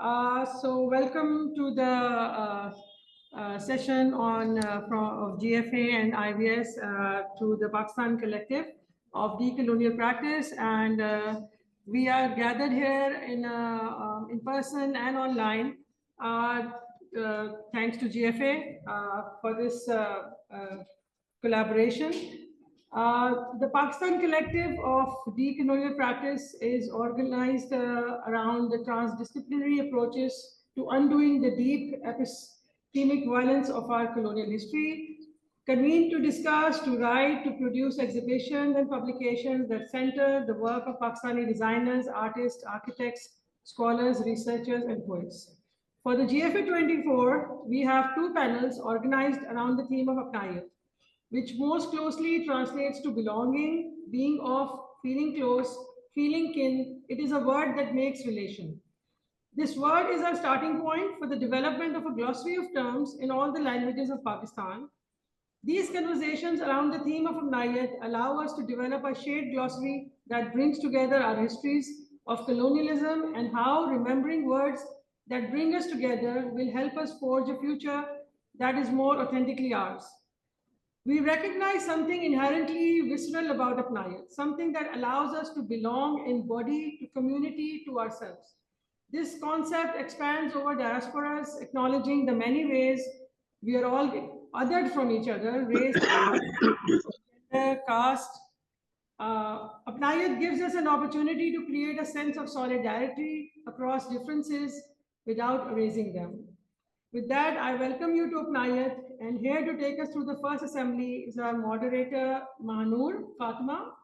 So welcome to the session on of GFA and IBS to the Pakistan Collective of Decolonial Practice, and we are gathered here in person and online. Thanks to GFA for this collaboration. The Pakistan Collective of Decolonial Practice is organized around the transdisciplinary approaches to undoing the deep epistemic violence of our colonial history, convened to discuss, to write, to produce exhibitions and publications that center the work of Pakistani designers, artists, architects, scholars, researchers, and poets. For the GFA 24, we have two panels organized around the theme of Apnaiyiat, which most closely translates to belonging, being of, feeling close, feeling kin. It is a word that makes relation. This word is our starting point for the development of a glossary of terms in all the languages of Pakistan. These conversations around the theme of Apnaiyiat allow us to develop a shared glossary that brings together our histories of colonialism and how remembering words that bring us together will help us forge a future that is more authentically ours. We recognize something inherently visceral about Apnaiyiat, something that allows us to belong in body, to community, to ourselves. This concept expands over diasporas, acknowledging the many ways we are all othered from each other, race, gender, caste. Apnaiyiat gives us an opportunity to create a sense of solidarity across differences without erasing them. With that, I welcome you to Apnaiyiat, and here to take us through the first assembly is our moderator, Mahanur Fatma.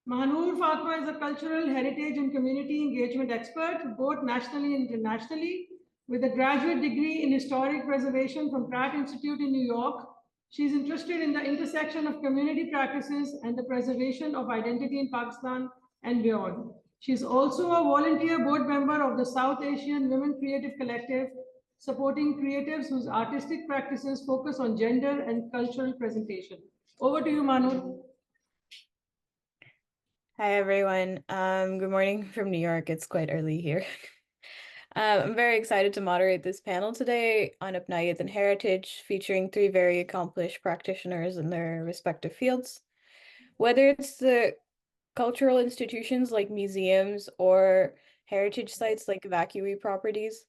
Mahanur Fatma is a cultural heritage and community engagement expert, both nationally and internationally, with a graduate degree in historic preservation from Pratt Institute in New York. She is interested in the intersection of community practices and the preservation of identity in Pakistan and beyond. She is also a volunteer board member of the South Asian Women Creative Collective, supporting creatives whose artistic practices focus on gender and cultural presentation. Over to you, Manu. Hi, everyone. Good morning from New York. It's quite early here. I'm very excited to moderate this panel today on Apnaiyiat and heritage, featuring three very accomplished practitioners in their respective fields. Whether it's the cultural institutions like museums or heritage sites like evacuee properties,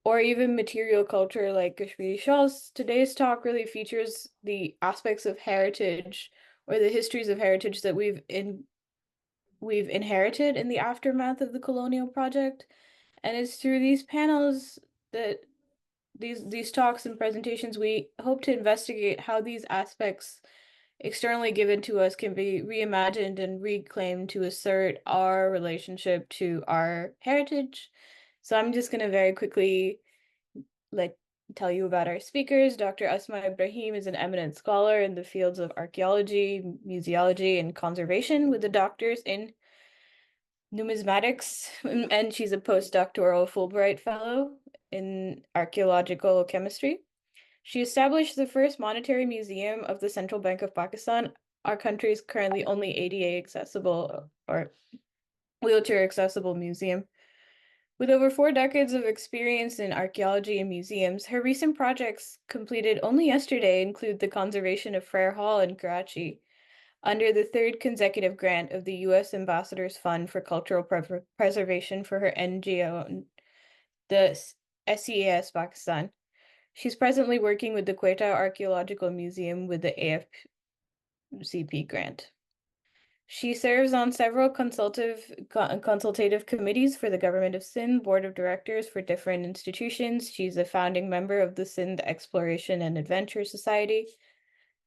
or even material culture like Kashmiri shawls, today's talk really features the aspects of heritage or the histories of heritage that we've inherited in the aftermath of the colonial project. And it's through these panels that these talks and presentations, we hope to investigate how these aspects externally given to us can be reimagined and reclaimed to assert our relationship to our heritage. So I'm just going to very quickly tell you about our speakers. Dr. Asma Ibrahim is an eminent scholar in the fields of archaeology, museology, and conservation with a doctorate in numismatics, and she's a postdoctoral Fulbright Fellow in archaeological chemistry. She established the first monetary museum of the Central Bank of Pakistan, our country's currently only ADA accessible or wheelchair accessible museum. With over 4 decades of experience in archaeology and museums, her recent projects completed only yesterday include the conservation of Frere Hall in Karachi, under the third consecutive grant of the U.S. Ambassador's Fund for Cultural Preservation for her NGO, the SEAS Pakistan. She's presently working with the Quetta Archaeological Museum with the AFCP grant. She serves on several consultative committees for the Government of Sindh, Board of Directors for different institutions. She's a founding member of the Sindh Exploration and Adventure Society,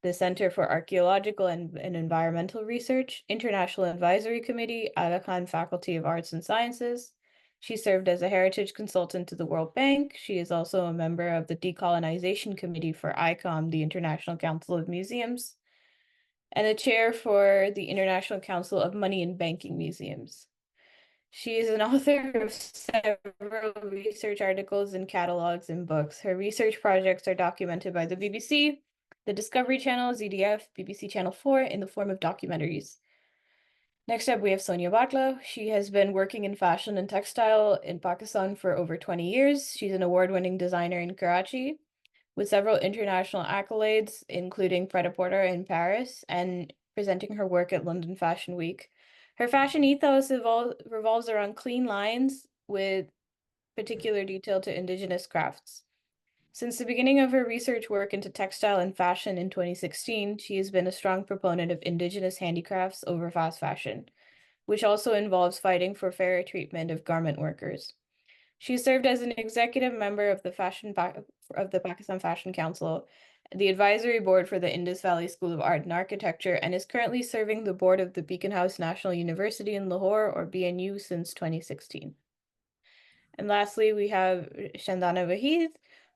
the Center for Archaeological and Environmental Research, International Advisory Committee, Aga Khan Faculty of Arts and Sciences. She served as a heritage consultant to the World Bank. She is also a member of the Decolonization Committee for ICOM, the International Council of Museums, and the chair for the International Council of Money and Banking Museums. She is an author of several research articles and catalogs and books. Her research projects are documented by the BBC, the Discovery Channel, ZDF, BBC Channel 4 in the form of documentaries. Next up, we have Sonia Bakla. She has been working in fashion and textile in Pakistan for over 20 years. She's an award-winning designer in Karachi with several international accolades, including Pret-a-Porter in Paris and presenting her work at London Fashion Week. Her fashion ethos revolves around clean lines with particular detail to indigenous crafts. Since the beginning of her research work into textile and fashion in 2016, she has been a strong proponent of indigenous handicrafts over fast fashion, which also involves fighting for fairer treatment of garment workers. She served as an executive member of the Pakistan Fashion Council, the advisory board for the Indus Valley School of Art and Architecture, and is currently serving the board of the Beacon House National University in Lahore, or BNU, since 2016. And lastly, we have Shandana Vahid,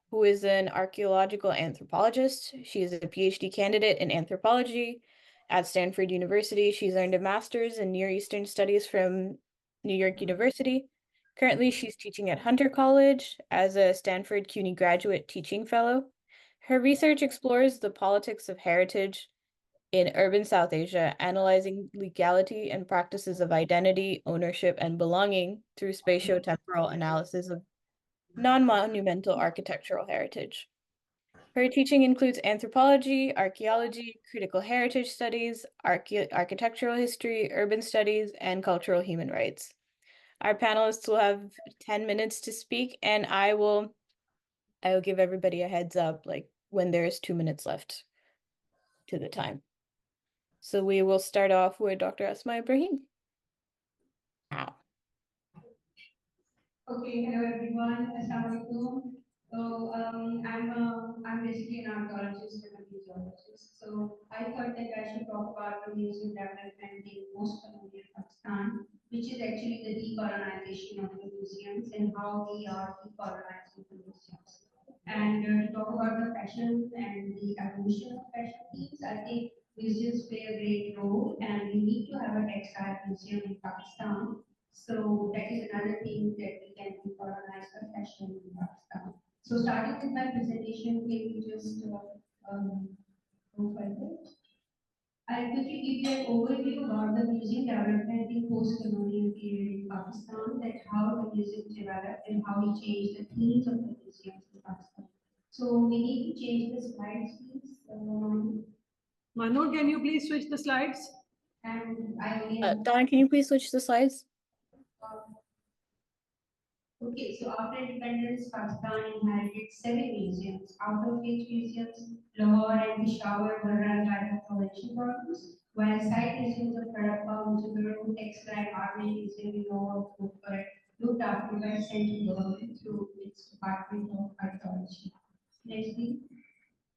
who is an archaeological anthropologist. She is a PhD candidate in anthropology at Stanford University. She's earned a master's in Near Eastern Studies from New York University. Currently, she's teaching at Hunter College as a Stanford CUNY graduate teaching fellow. Her research explores the politics of heritage in urban South Asia, analyzing legality and practices of identity, ownership, and belonging through spatio-temporal analysis of non-monumental architectural heritage. Her teaching includes anthropology, archaeology, critical heritage studies, architectural history, urban studies, and cultural human rights. Our panelists will have 10 minutes to speak, and I will give everybody a heads up, like when there's 2 minutes left to the time. So we will start off with Dr. Asma Ibrahim. Wow. Okay, hello everyone. Assalamualaikum. So I'm basically an archaeologist and a museologist. So I thought that I should talk about the museum development in post-colonial Pakistan, which is actually the decolonization of the museums and how we are decolonizing the museums. And to talk about the fashion and the evolution of fashion themes, I think museums play a great role, and we need to have a textile museum in Pakistan. So that is another thing that we can decolonize the fashion in Pakistan. So starting with my presentation, can you just go further? I'll quickly give you an overview about the museum development in post-colonial period in Pakistan, that how the museum developed and how we changed the themes of the museums in Pakistan. So we need to change the slides, please. Manur, can you please switch the slides? And I only Donna, can you please switch the slides? Okay, so after independence, Pakistan inherited 7 museums, out of which museums Lahore and Peshawar were run by the provincial governments, while side museums of Kadapa, Muzaffarpur, Textile, Army Museum in Lahore were looked after by central government through its Department of Archaeology. Next, please.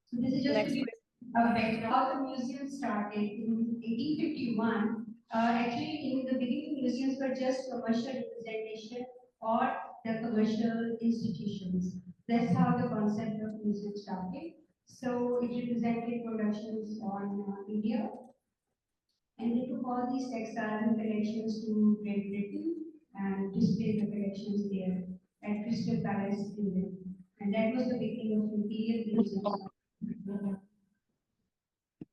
So this is just to give a background how the museum started in 1851. Actually, in the beginning, museums were just commercial representation or the commercial institutions. That's how the concept of museum started. So it represented productions on India, and they took all these textiles and collections to Great Britain and displayed the collections there at Crystal Palace, England. And that was the beginning of imperial museums.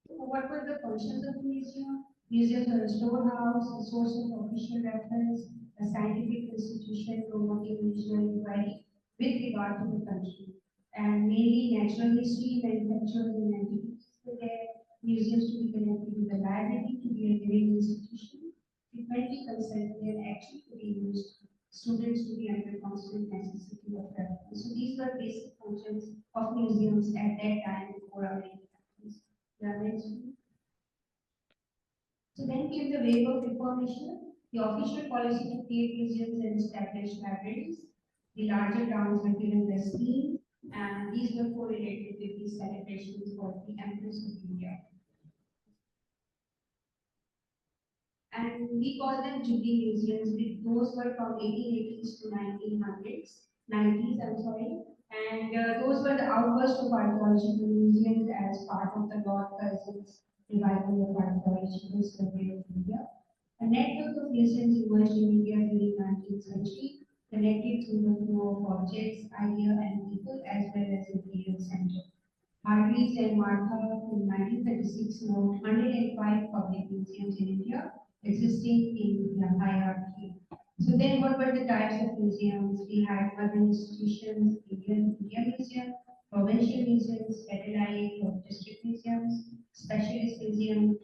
What were the functions of the museum? Museums are a storehouse, a source of official reference, a scientific institution promoting regional inquiry with regard to the country. And mainly natural history, manufacturers and antiquities were there. Museums to be connected with the library, to be a living institution, frequently consulted and actually to be used, students to be under constant necessity of reference. So these were basic functions of museums at that time before our independence. So then came the wave of reformation, the official policy to create museums and establish libraries. The larger towns were given the scheme, and these were correlated with the celebrations for the Empress of India. And we call them Jubilee museums. Those were from 1880s to 1900s, 90s, I'm sorry. And those were the outburst of archaeological museums as part of the Lord Curzon's revival of archaeological survey of India. A network of museums emerged in India during the 19th century, connected through the flow of objects, ideas, and people, as well as imperial center. Hargreaves and Martha in 1936 wrote 105 public museums in India, existing in the hierarchy. So then what were the types of museums? We had urban institutions, Indian museum, provincial museums, satellite or district museums, specialist museums,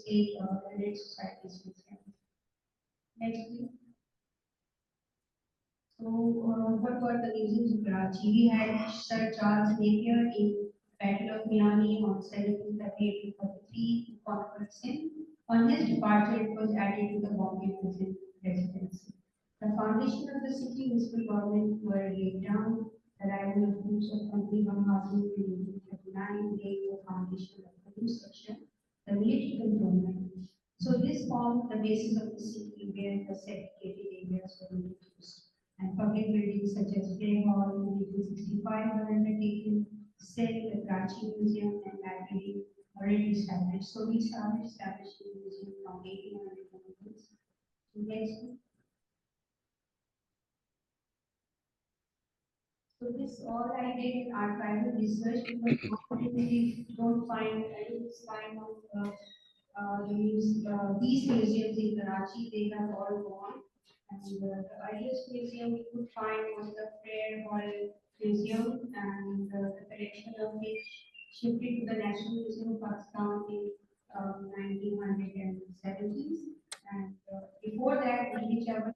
state or religious societies museums. Next, please. So, what were the museums in Karachi? We had Sir Charles Napier in Battle of Miami on 17th February 1843 to conquer Sindh. On his departure, it was added to the Bombay Museum residency. The foundation of the city municipal government were laid down. The arrival of troops of Company Housing in 1839 laid the foundation of the new section, the military cantonment. So this formed the basis of the city where the segregated areas were introduced and public buildings such as Fair Hall in 1865 were undertaken, Sale, the Karachi Museum and Library already established. So we started establishing the museum from 1800s. Next. So this all I did in archival research because we don't find any kind of these museums in Karachi, they have all gone. And the earliest museum we could find was the Fair Hall Museum, and the collection of which shifted to the National Museum of Pakistan in 1970s. And before that, whichever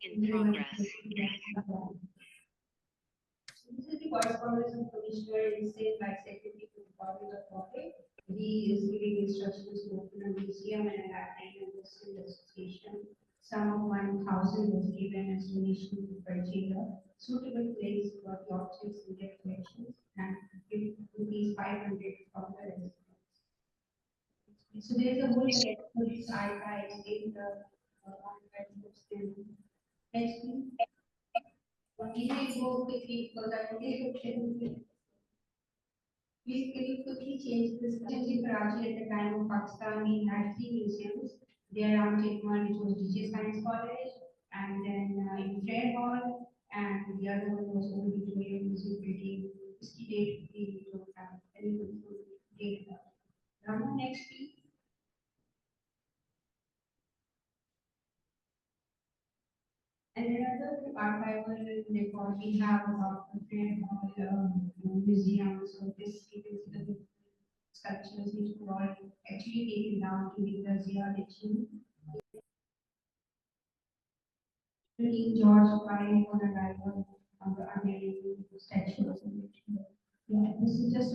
this is the correspondence of Commissioner in same by Secretary to the Department of Water. He is giving instructions to open a museum and an Apnaiyiat Industrial Association. Sum of 1,000 was given as donation to purchase a suitable place for the objects in their collections and give rupees 500 from the residents. So there is a whole collection of these archives in the archives of STEM. Next, please. We will go quickly because I think please can you quickly change this? In Karachi at the time of Pakistan, we had three museums. There are one which was DJ Science College, and then in Fair Hall, and the other one was Old Victoria Museum building. This date we don't have any date. Next, please. And another archival record we have about the Fair Hall museum. So this is the sculptures which were all actually taken down during the Zia election. George Biden on arrival on the American statue. Yeah, this is just a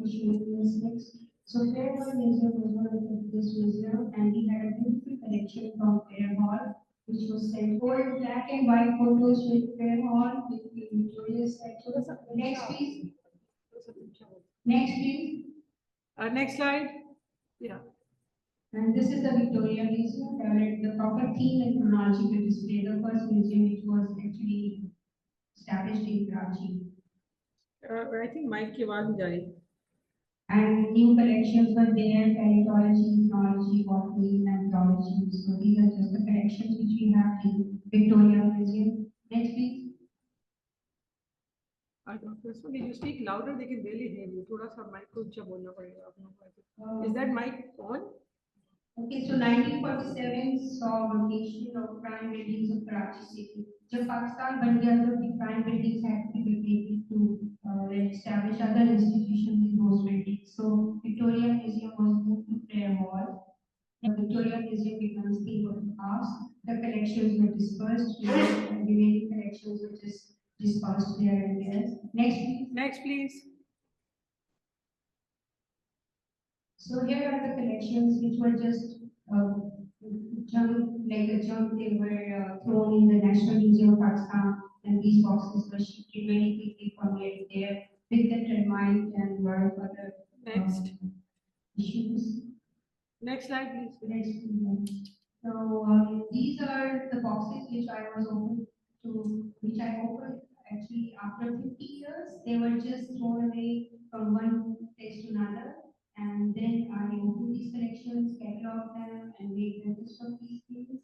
visual this next. So Fair Hall Museum was one of this museum, and we had a beautiful collection from Fair Hall, which was sent for black and white photos with Fair Hall with the Victoria statue. Next, please. Next, please. Next slide. Yeah. And this is the Victoria Museum, the proper theme and chronological display, the first museum which was actually established in Karachi. I think Mike की आवाज नहीं जा रही. And new collections were there, paleontology, ethnology, botany, and biology. So these are just the collections which we have in Victoria Museum. Next, please. Can you speak louder? They can barely hear you. थोड़ा सा mic को ऊंचा बोलना पड़ेगा आप लोगों को. Is that mic on? Okay, so 1947 saw location of prime buildings of Karachi city. जब पाकिस्तान बन गया तो the prime buildings had to be vacated to establish other institutions in those buildings. So Victoria Museum was moved to Fair Hall. Victoria Museum becomes the house. The collections were dispersed, and the remaining collections were just dispersed here and there. Next, please. Next, please. So here are the collections which were just like a junk. They were thrown in the National Museum of Pakistan, and these boxes were shifted very quickly from here to there with the termite and work other Next. issues. Next slide, please. Next, so these are the boxes which I opened actually after 50 years. They were just thrown away from one place to another. And then I opened these collections, cataloged them, and made the list of these things.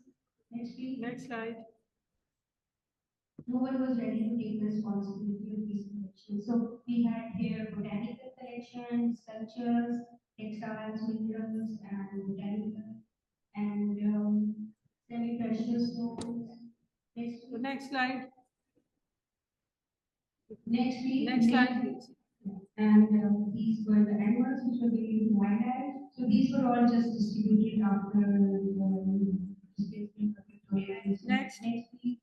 Next, please. Next slide. No one was ready to take the responsibility of these collections. So we had here botanical collections, sculptures, textiles, minerals, and botanical. And semi-precious stones. Next slide. Next week. Next slide, please. And these were the animals which were given to wildlife. So these were all just distributed after Next. week.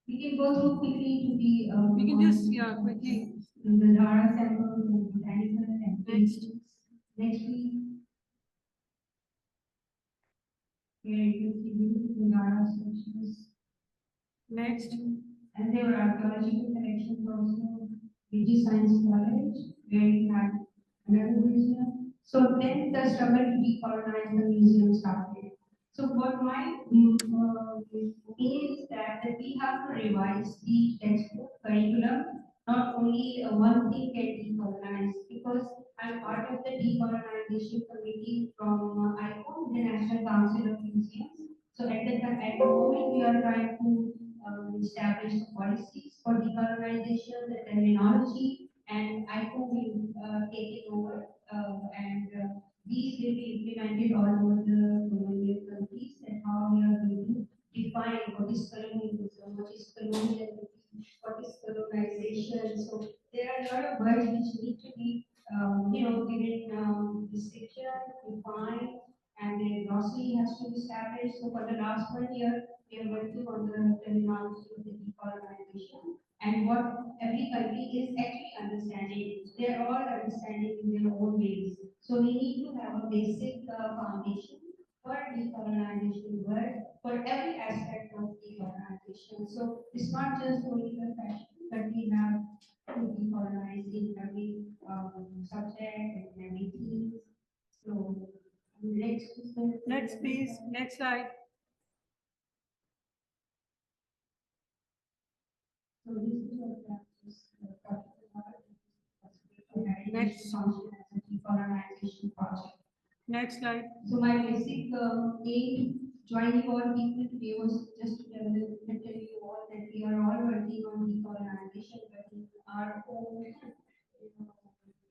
We can go through quickly to the We can just quickly. the Dara samples and botanical and Next. Next week. Here you can see the Dara sections. Next. And there were archaeological collections also, British Science College, where we had another museum. So then the struggle to decolonize the museum started. So what my is that we have to revise the textbook curriculum. Not only one thing can decolonize, because I'm part of the decolonization committee from ICOM, the National Council of Museums. So at the moment we are trying to establish the policies for decolonization, the terminology, and ICO will take it over, and these will be implemented all over the colonial countries, and how we are going to define what is colonialism, what is colonialism, what is colonization. So there are a lot of words which need to be, given description, defined, and the glossary has to be established. So for the last 1 year, we are working on the terminology of the decolonization and what every country is actually understanding. They are all understanding in their own ways. So we need to have a basic foundation for decolonization word for every aspect of decolonization. So it's not just only the fashion, but we have to decolonize in every subject and every theme. So Next, please. Next slide. So this is what Next. decolonization project. Next slide. So my basic aim joining all people today was just to tell you all that we are all working on decolonization, but in our own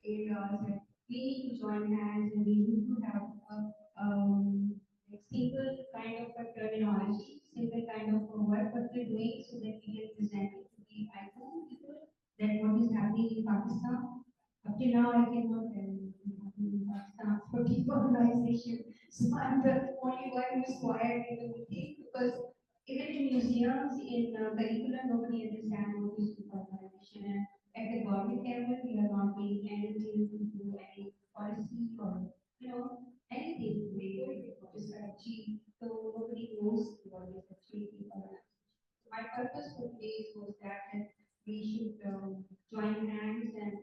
areas, and we need to join hands and we need to have a single kind of a terminology, single kind of a work what we're doing so that we can present it to the ICOM people that what is happening in Pakistan. Up till now, I cannot tell you what is happening in Pakistan for decolonization. So I'm the only one who is quiet in the meeting because even in museums, in curriculum, nobody understands what is decolonization. And at the government level, we are not doing anything to do any policy or anything related to what is actually. So nobody knows what is actually decolonization. My purpose for today was that we should join hands and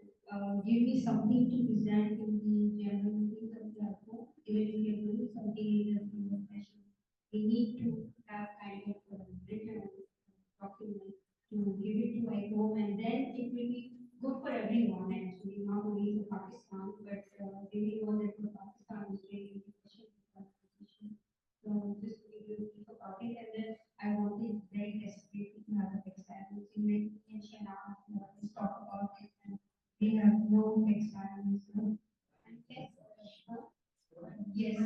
give me something to present in the general meetings of the APO. Even if we are doing something in the session, we need to have kind of written document to give it to my home, and then it will be good for everyone actually, not only for Pakistan, but they will know that for Pakistan is really efficient. So just to give you a brief about it, and then I wanted very desperately to have a textile museum in Chennai. Let's talk about it, and we have no textile museum. Yes,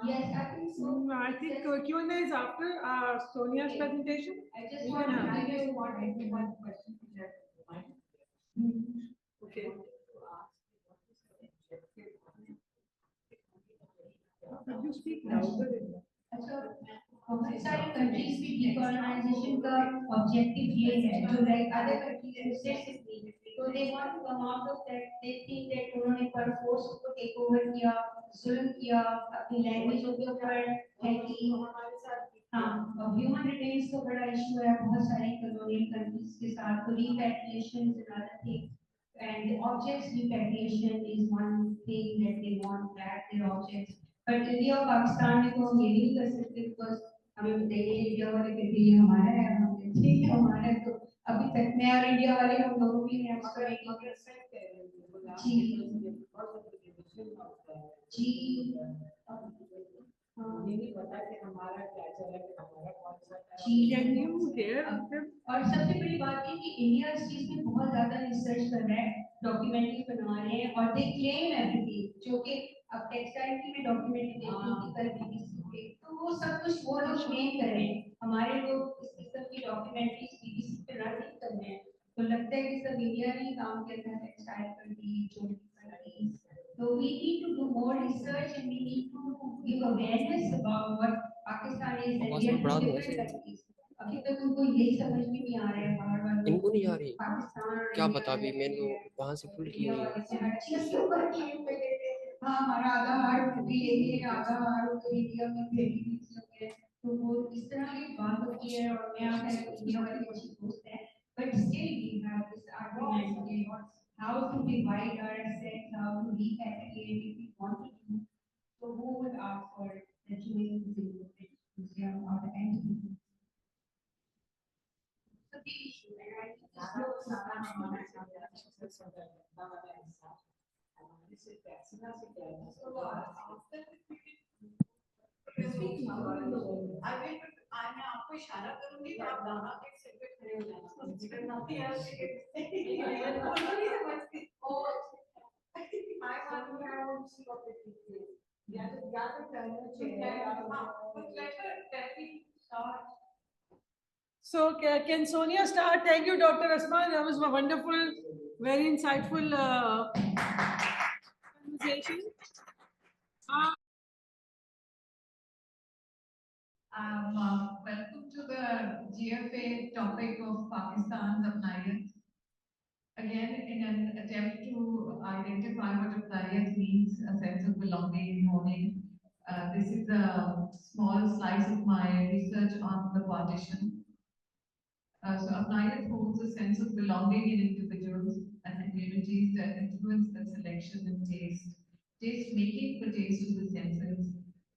yes, I think so. I think Q&A is after Sonia's presentation. I just want to have you one question. Okay. Could you speak louder? अच्छा बहुत सारी countries में decolonisation का objective ये है जो like other countries तो they want to come out of that they think that उन्होंने पर फोर्स को टेक ओवर किया जुल्म किया अपनी लैंग्वेज के ऊपर है कि हमारे साथ हाँ ह्यूमन रिटेन्स तो बड़ा इशू है बहुत सारी कॉलोनियल कंट्रीज के साथ तो repatriation is another thing and the objects repatriation is one thing that they want back their objects. But India और पाकिस्तान में तो हम ये नहीं कर सकते because हमें बताइए इंडिया वाले कहते हैं ये हमारा है हम कहते हैं ये हमारा है तो अभी तक मैं और इंडिया वाले हम दोनों भी हैं जी जी नहीं पता कि हमारा क्या चला कि हमारा कौन सा Can you hear them? और सबसे बड़ी बात ये कि इंडिया इस चीज में बहुत ज्यादा रिसर्च कर रहा है, डॉक्यूमेंट्री बना रहे हैं और दे क्लेम एवरीथिंग, जो कि अब टेक्सटाइल की मैं डॉक्यूमेंट्री देखी थी कल बीबीसी पे, तो वो सब कुछ वो लोग क्लेम कर रहे हैं, हमारे लोग इस किस्म की डॉक्यूमेंट्रीज बीबीसी पे रन नहीं कर रहे हैं, तो लगता है कि सब इंडिया ने काम किया था टेक्सटाइल पर भी, जो so we need to do more research and we need to give awareness about what Pakistan is and we are different countries. अभी तक उनको यही समझ में नहीं आ रहा है, बाहर वालों इनको नहीं आ रही पाकिस्तान और क्या इंडिया पता अभी में मैंने वहां से फुल की नहीं है। हर चीज के ऊपर क्लेम कर लेते हैं, हाँ हमारा आधा हार्ट भी लेंगे, आधा हार्ट तो इंडिया में भेजी भी सकते हैं, तो वो इस तरह की बात होती है और मैं आता है इंडिया वाली अच्छी दोस्त है, but still we have this argument how to divide our assets, how to repatriate if we want to do, so who would ask for the Jewish museum or the entity? So the issue, and I think this मैं आपको इशारा करूंगी तो आप दाना के सिर पे खड़े हो जाना, nothing else you can say. नहीं समझती, I want to know see what it is. या तो करना चाहिए, but let me start. So can Sonia start? Thank you, Dr. Asman. That was a wonderful, very insightful conversation. Welcome to the GFA topic of Pakistan's Apnaiyiat. Again, in an attempt to identify what Apnaiyiat means, a sense of belonging and holding. This is a small slice of my research on the partition. So Apnaiyiat holds a sense of belonging in individuals and communities that influence their selection and taste. Taste making pertains to the senses,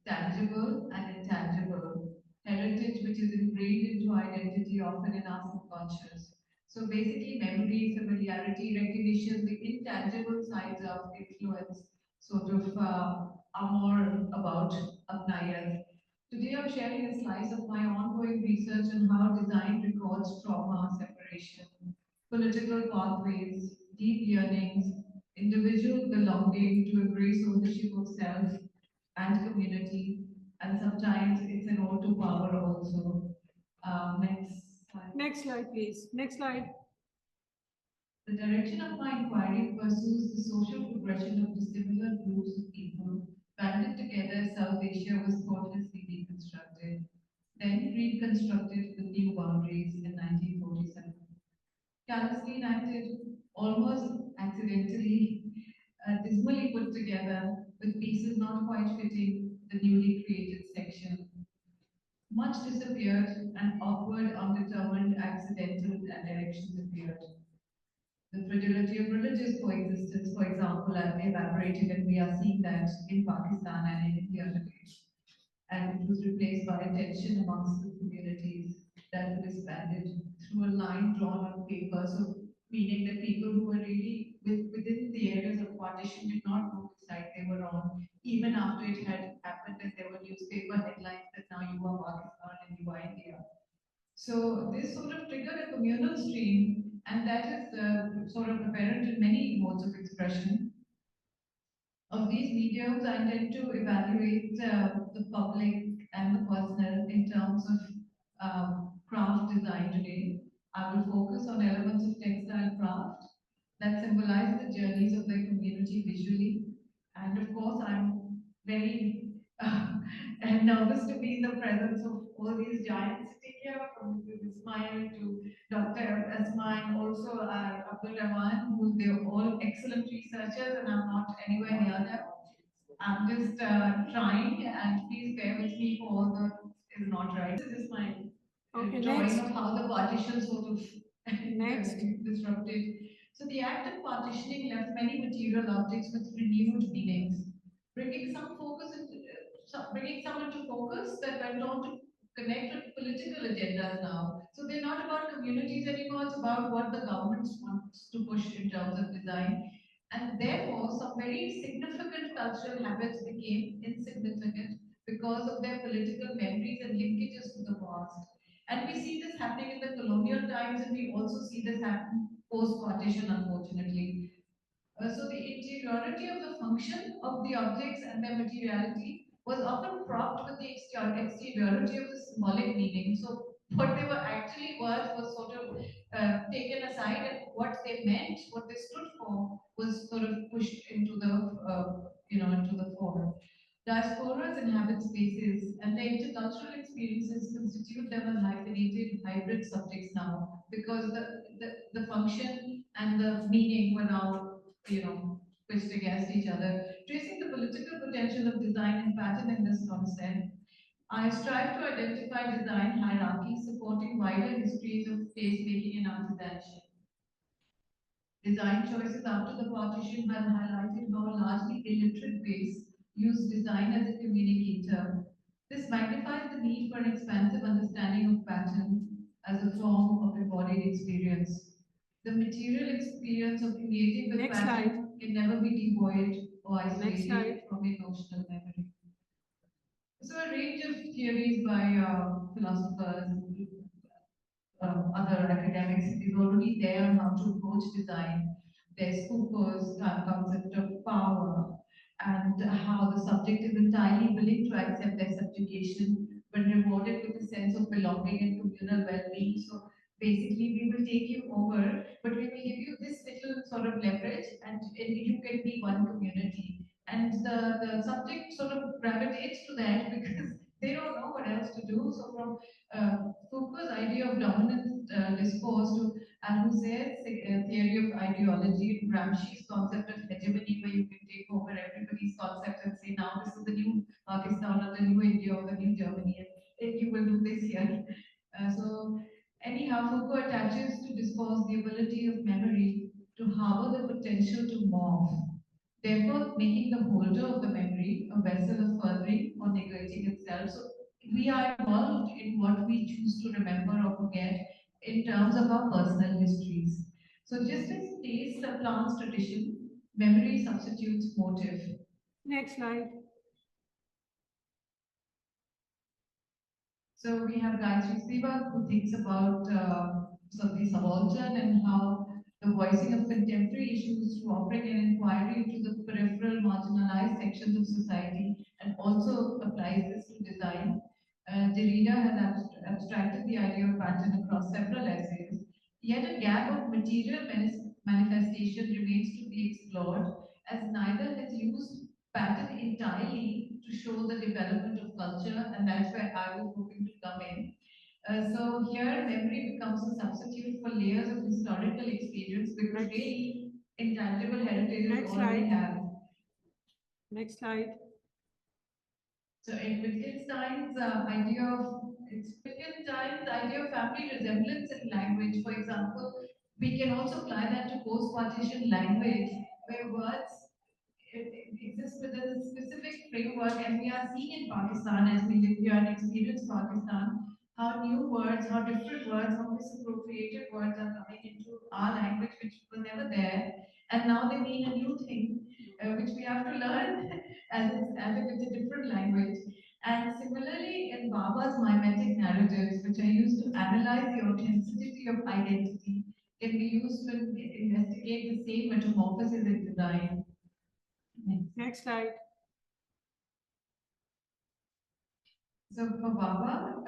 tangible and intangible. Heritage which is ingrained into identity, often in our subconscious. So basically memory, familiarity, recognition, the intangible sides of influence sort of are more about Apnaiyiat. Today I'm sharing a slice of my ongoing research on how design records trauma, separation, political pathways, deep yearnings, individual belonging to embrace ownership of self and community, and sometimes it's an ode to power also. Next slide. Next slide, please. Next slide. The direction of my inquiry pursues the social progression of dissimilar groups of people banded together. South Asia was thoughtlessly deconstructed, then reconstructed with new boundaries in 1947. Callously enacted, almost accidentally, dismally put together, with pieces not quite fitting the newly created section. Much disappeared, and awkward, undetermined, accidental, and directions appeared. The fragility of religious coexistence, for example, has evaporated, and we are seeing that in Pakistan and in India today. And it was replaced by a tension amongst the communities that were disbanded through a line drawn on paper. So, meaning that people who were really within the areas of partition did not know which side they were on, even after it had happened and there were newspaper headlines that now you are Pakistan and you are India. So this sort of triggered a communal stream, and that is sort of apparent in many modes of expression. Of these mediums, I intend to evaluate the public and the personal in terms of craft design today. I will focus on elements of textile craft that symbolize the journeys of their community visually. And of course, I'm very nervous to be in the presence of all these giants sitting here, from Ismail to Dr. Asma, and also Abdul Rahman, who they're all excellent researchers, and I'm not anywhere near them. I'm just trying, and please bear with me for all the is not right. This is my drawing of how the partition sort of disrupted. So the act of partitioning left many material objects with renewed meanings, bringing some focus into, bringing some into focus that went on to connect with political agendas now. So they're not about communities anymore, it's about what the government wants to push in terms of design. And therefore, some very significant cultural habits became insignificant because of their political memories and linkages to the past. And we see this happening in the colonial times, and we also see this happen post-partition, unfortunately. So the interiority of the function of the objects and their materiality was often propped with the exteriority of the symbolic meaning. So what they were actually worth was sort of taken aside, and what they meant, what they stood for, was sort of pushed into the into the fore. Diasporas inhabit spaces, and their intercultural experiences constitute them as hyphenated hybrid subjects now, because the function and the meaning were now, pushed against each other. Tracing the political potential of design and pattern in this concept, I strive to identify design hierarchies supporting wider histories of placemaking and artisanship. Design choices after the partition have highlighted how a largely illiterate base used design as a communicator. This magnifies the need for an expansive understanding of pattern as a form of embodied experience. The material experience of engaging with Next pattern can never be devoid or Next isolated slide. from emotional memory. So a range of theories by philosophers, other academics is already there on how to approach design. There's Foucault's concept of power, and how the subject is entirely willing to accept their subjugation when rewarded with a sense of belonging and communal well-being. So basically, we will take you over, but we will give you this little sort of leverage, and you can be one community. And the subject sort of gravitates to that because they don't know what else to do. So from Foucault's idea of dominant discourse to Althusser's theory of ideology, and Gramsci's concept of hegemony, where you can take over everybody's concept and say, now this is the new Pakistan or the new India or the new Germany, and you will do this here. So anyhow, Foucault attaches to discourse the ability of memory to harbor the potential to morph, therefore making the holder of the memory a vessel of furthering or negating itself. So we are involved in what we choose to remember or forget in terms of our personal histories. So just as taste supplants tradition, memory substitutes motive. Next slide. So we have Gayatri Spivak, who thinks about the subaltern and how the voicing of contemporary issues through offering an inquiry into the peripheral marginalized sections of society, and also applies this to design. Derrida has abstracted the idea of pattern across several essays, yet a gap of material manifestation remains to be explored, as neither has used pattern entirely to show the development of culture, and that's where I was hoping to come in. So here, memory becomes a substitute for layers of historical experience, because really intangible heritage we already have. Next slide. So in Wittgenstein's idea of family resemblance in language, for example, we can also apply that to post-partition language, where words exist within a specific framework, and we are seeing in Pakistan, as we live here and experience Pakistan, how new words, how different words, how misappropriated words are coming into our language, which was never there, and now they mean a new thing, which we have to learn as if it's a different language. And similarly, in Baba's mimetic narratives, which are used to analyze the authenticity of identity, can be used to investigate the same metamorphosis in design. Next slide. So for Baba,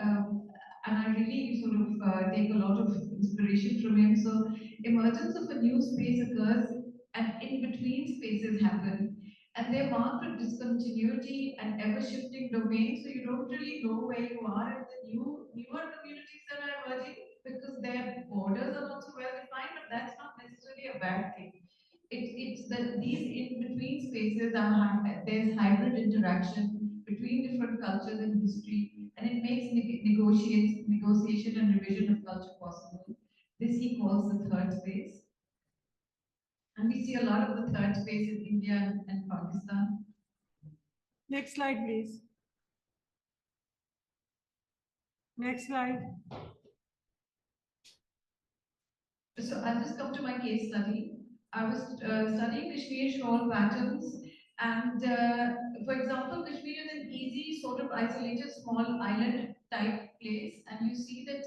and I really sort of take a lot of inspiration from him. So emergence of a new space occurs, and in between spaces happen, and they're marked with discontinuity and ever-shifting domains. So you don't really know where you are in the newer communities that are emerging, because their borders are not so well defined. But that's not necessarily a bad thing. It's that these in-between spaces there's hybrid interaction between different cultures and history, and it makes negotiation and revision of culture possible. This he calls the third space. And we see a lot of the third space in India and Pakistan. Next slide, please. Next slide. So I'll just come to my case study. I was studying Kashmir shawl patterns, and for example, Kashmir is an easy, sort of isolated, small island type place, and you see that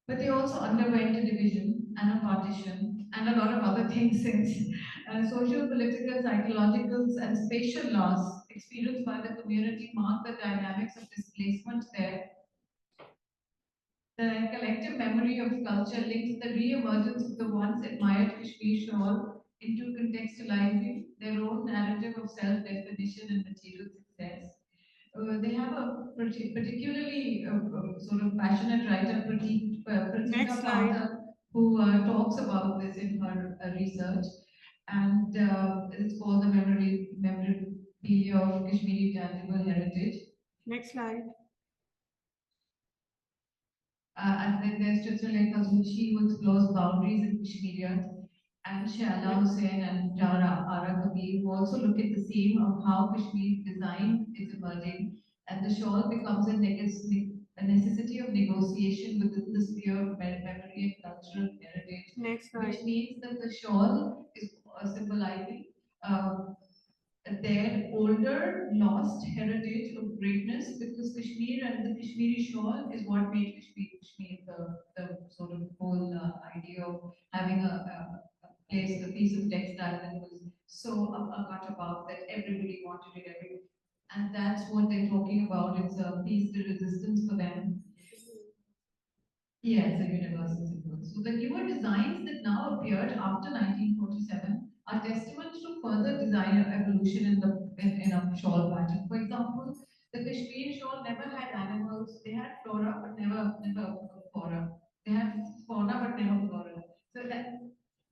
but they also underwent a division and a partition and a lot of other things since social, political, psychological, and spatial loss experienced by the community mark the dynamics of displacement there. The collective memory of culture links the re-emergence of the once admired Kashmir shawl into contextualizing their own narrative of self-definition and material success. They have a particularly sort of passionate writer, Next Pratika slide. Pathak, who talks about this in her research. And it's called the Memorabilia of Kashmiri Tangible Heritage. Next slide. And then there's Chitralekha Zuchi, who explores boundaries in Kashmir, and Shala Hussain and Tara Ara Kabir, who also look at the same of how Kashmir design is emerging, and the shawl becomes a necessity of negotiation within the sphere of memory and cultural heritage, Next which slide. means that the shawl is symbolizing their older lost heritage of greatness, because Kashmir and the Kashmiri shawl is what made Kashmir the sort of whole idea of having a place, a piece of textile that was so cut about that everybody wanted it, and that's what they're talking about. It's a piece de resistance for them. Yes, a universal symbol. So the newer designs that now appeared after 1947 are testament to further design evolution in a shawl pattern. For example, the Kashmir shawl never had animals. They had flora, but never fauna. They had fauna, but never flora. So that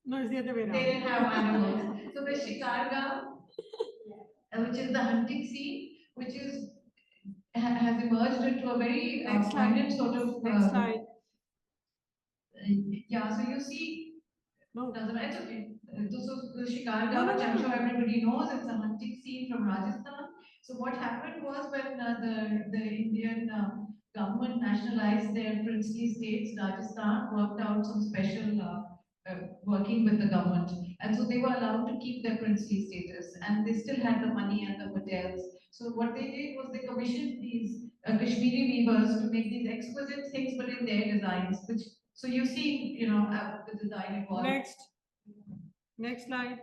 No, it's the other way they around. didn't have animals. So the shikarga, which is the hunting scene, which is has emerged into a very Next slide. poignant sort of Next slide. yeah. So you see. No. Doesn't matter. It's okay. So the Shikarga, No, no, which I'm no. sure everybody knows, it's a hunting scene from Rajasthan. So what happened was when the Indian government nationalized their princely states, Rajasthan worked out some special working with the government, and so they were allowed to keep their princely status, and they still had the money and the hotels. So what they did was they commissioned these Kashmiri weavers to make these exquisite things, but in their designs, which so you see, the design evolve. Next. Next slide.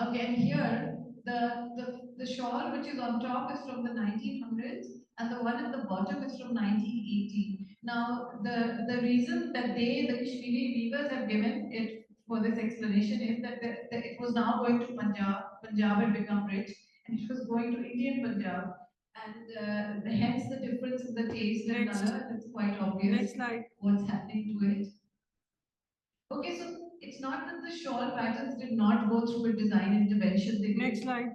Okay, and here the shawl which is on top is from the 1900s, and the one at the bottom is from 1980. Now, the reason that the Kashmiri weavers have given it for this explanation is that it was now going to Punjab. Punjab had become rich, and it was going to Indian Punjab, and hence the difference in the taste and Next. color. It's quite obvious. Next slide. What's happening to it. Okay, so it's not that the shawl patterns did not go through a design intervention. They did. Next slide.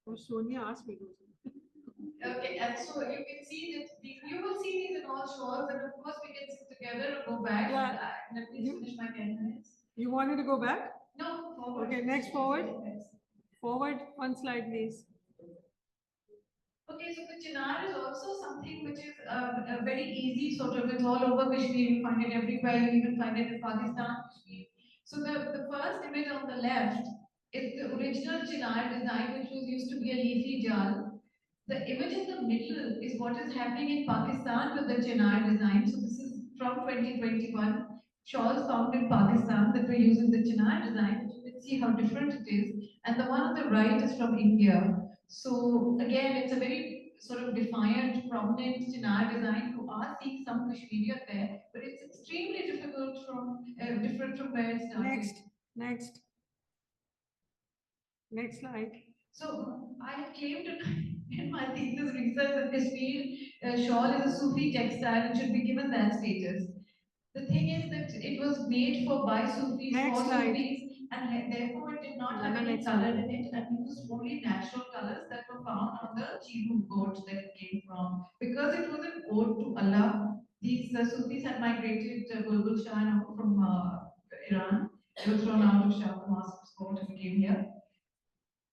Oh, Sonia asked me to. Okay, and so you can see that you will see these in all shawls, and of course we can sit together and go back. Yeah. Let me finish my 10 minutes. You wanted to go back? No, forward. Okay, next forward. Forward, one slide, please. Okay, so the chinar is also something which is a very easy sort of, it's all over Kashmir, you find it everywhere, you even find it in Pakistan, Kashmir. So the first image on the left is the original chinar design, which was used to be a leafy jal. The image in the middle is what is happening in Pakistan with the chinar design. So this is from 2021. Shawls found in Pakistan that were using the chinar design. You can see how different it is. And the one on the right is from India. So again, it's a very sort of defiant, prominent chinar design. You are seeing some Kashmiriyat there, but it's extremely difficult different from where it started. Next. Next slide. So I have claimed in my thesis research that Kashmir shawl is a Sufi textile and should be given that status. The thing is that it was made by Sufis, Next for slide. Sufis, and therefore it did not have any Next color slide. in it and used only natural colors that were found on the Chiru goat that it came from. Because it was an ode to Allah, these Sufis had migrated Bulbul Shah from Iran. They were thrown out of Shah Damascus court and came here.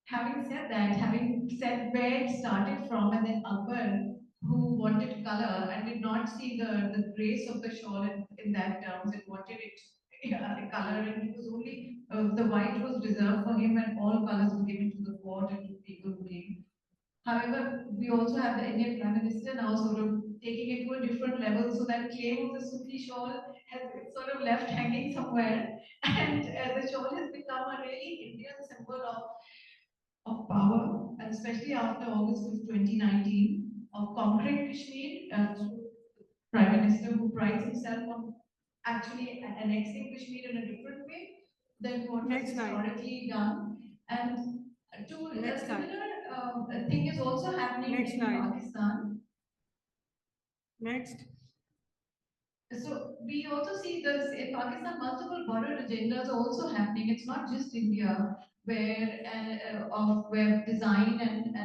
Having said that, having said where it started from, and then Akbar, who wanted color and did not see the grace of the shawl in that terms and wanted it yeah, color, and it was only the white was reserved for him, and all colors were given to the court and to people who came. However, we also have the Indian Prime Minister now sort of taking it to a different level, so that claim of the Sufi shawl has been sort of left hanging somewhere, and the shawl has become a really Indian symbol of power, and especially after August 5th, 2019, of conquering Kashmir, Prime Minister who prides himself on actually annexing Kashmir in a different way than what was Next slide. historically done. And to a Next slide. similar thing is also happening Next in slide. Pakistan. Next. So we also see this in Pakistan, multiple border agendas are also happening. It's not just India where design and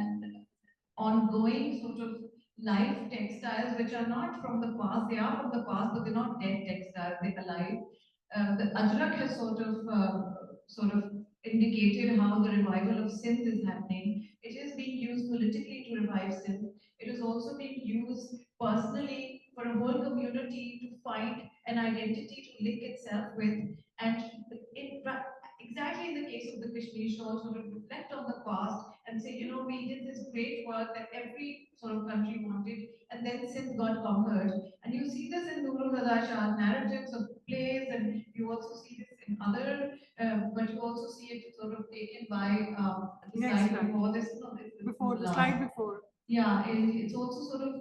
ongoing sort of life textiles, which are not from the past. They are from the past, but they're not dead textiles. They're alive. The Ajrak has sort of indicated how the revival of Sindh is happening. It is being used politically to revive Sindh. It is also being used personally for a whole community to find an identity to link itself with, and exactly in the case of the Kashmir shawl, sort of reflect on the past and say, you know, we did this great work that every sort of country wanted, and then Sindh got conquered. And you see this in Nurul Huda Shah's narratives of plays, and you also see this in other, but you also see it sort of taken by the Next slide slide. before this. No, Before the slide before. Yeah, it's also sort of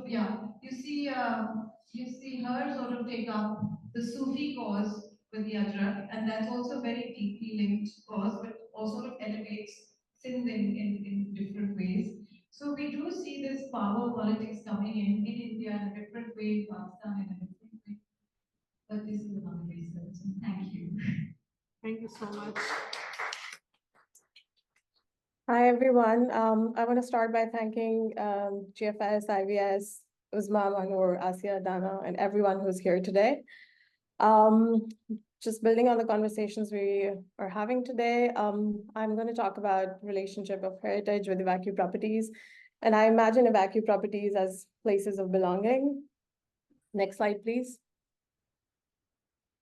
yeah. You see her sort of take up the Sufi cause with the Ajrak, and that's also a very deeply linked cause, but also sort of elevates Sindh in different ways. So we do see this power politics coming in India in a different way, in Pakistan in a different way. But this is another research. So thank you. Thank you so much. Hi, everyone. I want to start by thanking GFS, IVS, Uzma, Manur, Asia, Dana, and everyone who's here today. Just building on the conversations we are having today, I'm going to talk about relationship of heritage with evacuee properties. And I imagine evacuee properties as places of belonging. Next slide, please.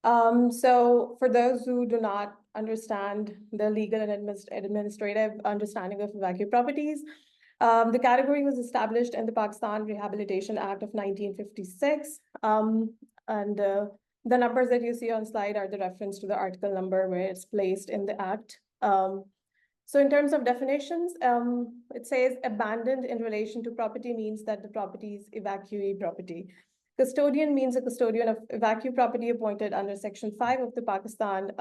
So for those who do not understand the legal and administrative understanding of evacuee properties, the category was established in the Pakistan Rehabilitation Act of 1956. The numbers that you see on slide are the reference to the article number where it's placed in the act. So in terms of definitions, it says abandoned in relation to property means that the property is evacuee property. Custodian means a custodian of evacuee property appointed under Section 5 of the Pakistan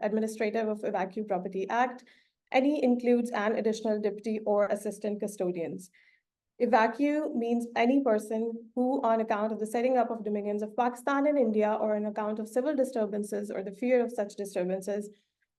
Administrative of Evacuee Property Act. Any includes an additional deputy or assistant custodians. Evacuee means any person who, on account of the setting up of dominions of Pakistan and India, or on account of civil disturbances or the fear of such disturbances,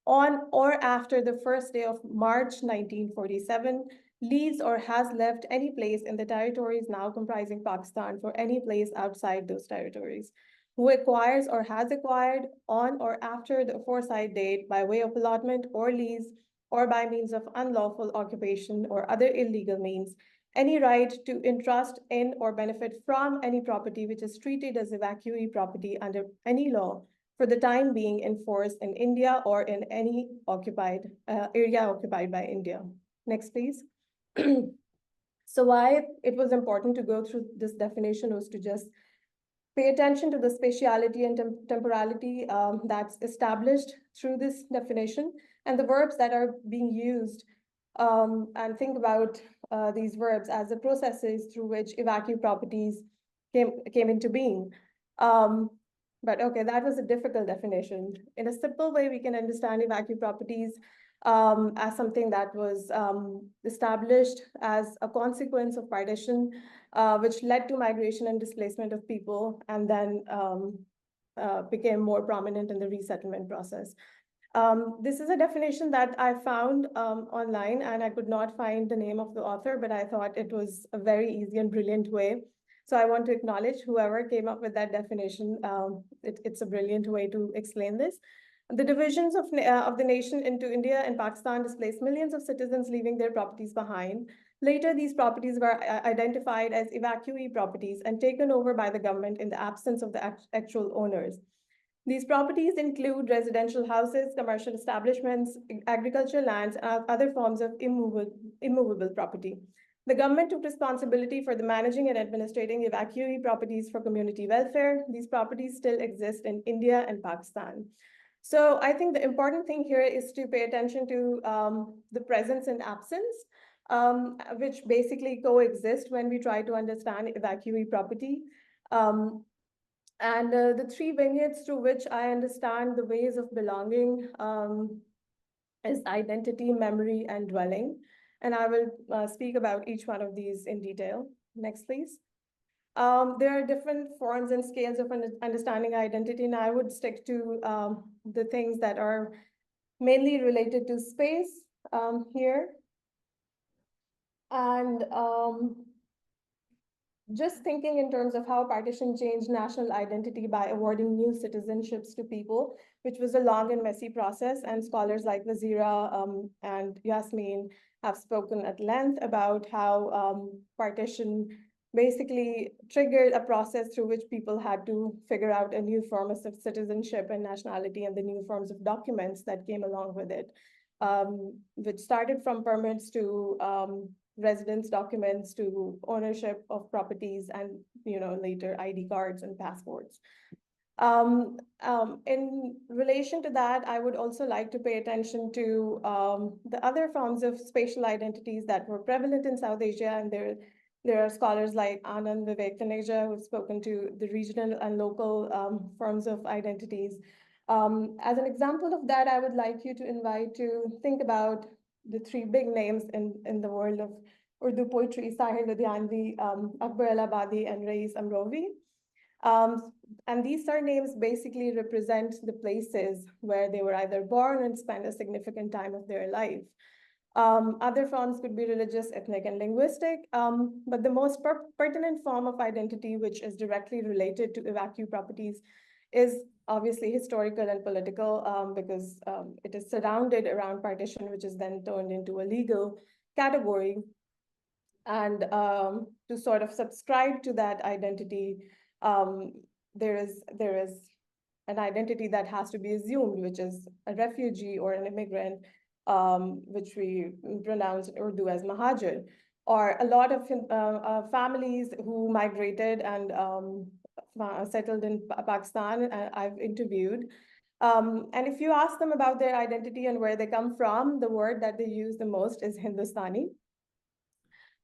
on or after the first day of March 1947, leaves or has left any place in the territories now comprising Pakistan for any place outside those territories, who acquires or has acquired on or after the aforesaid date by way of allotment or lease or by means of unlawful occupation or other illegal means, any right to entrust in or benefit from any property which is treated as evacuee property under any law for the time being enforced in India or in any occupied area occupied by India. Next, please. So why it was important to go through this definition was to just pay attention to the spatiality and temporality that's established through this definition and the verbs that are being used, and think about these verbs as the processes through which evacuee properties came into being. But okay, that was a difficult definition. In a simple way, we can understand evacuee properties as something that was established as a consequence of partition, which led to migration and displacement of people, and then became more prominent in the resettlement process. This is a definition that I found online, and I could not find the name of the author, but I thought it was a very easy and brilliant way. So I want to acknowledge whoever came up with that definition. It's a brilliant way to explain this. The divisions of the nation into India and Pakistan displaced millions of citizens, leaving their properties behind. Later, these properties were identified as evacuee properties and taken over by the government in the absence of the actual owners. These properties include residential houses, commercial establishments, agricultural lands, and other forms of immovable property. The government took responsibility for the managing and administrating evacuee properties for community welfare. These properties still exist in India and Pakistan. So I think the important thing here is to pay attention to the presence and absence, which basically coexist when we try to understand evacuee property. And the three vignettes through which I understand the ways of belonging is identity, memory, and dwelling. And I will speak about each one of these in detail. Next, please. There are different forms and scales of understanding identity, and I would stick to the things that are mainly related to space here. And just thinking in terms of how partition changed national identity by awarding new citizenships to people, which was a long and messy process, and scholars like Wazira and Yasmin have spoken at length about how partition basically triggered a process through which people had to figure out a new form of citizenship and nationality and the new forms of documents that came along with it, which started from permits to residence documents to ownership of properties and later ID cards and passports. In relation to that, I would also like to pay attention to the other forms of spatial identities that were prevalent in South Asia, and there are scholars like Anand Vivek Taneja who've spoken to the regional and local forms of identities. As an example of that, I would like you to invite to think about the three big names in the world of Urdu poetry: Sahir Ludhianvi, Akbar Allahabadi, and Rais Amrovi. And these surnames basically represent the places where they were either born and spent a significant time of their life. Other forms could be religious, ethnic, and linguistic, but the most pertinent form of identity, which is directly related to evacuee properties, is obviously historical and political, because it is surrounded around partition, which is then turned into a legal category. And to sort of subscribe to that identity, there is an identity that has to be assumed, which is a refugee or an immigrant, which we pronounce in Urdu as Mahajir, or a lot of families who migrated and settled in Pakistan, I've interviewed. And if you ask them about their identity and where they come from, the word that they use the most is Hindustani.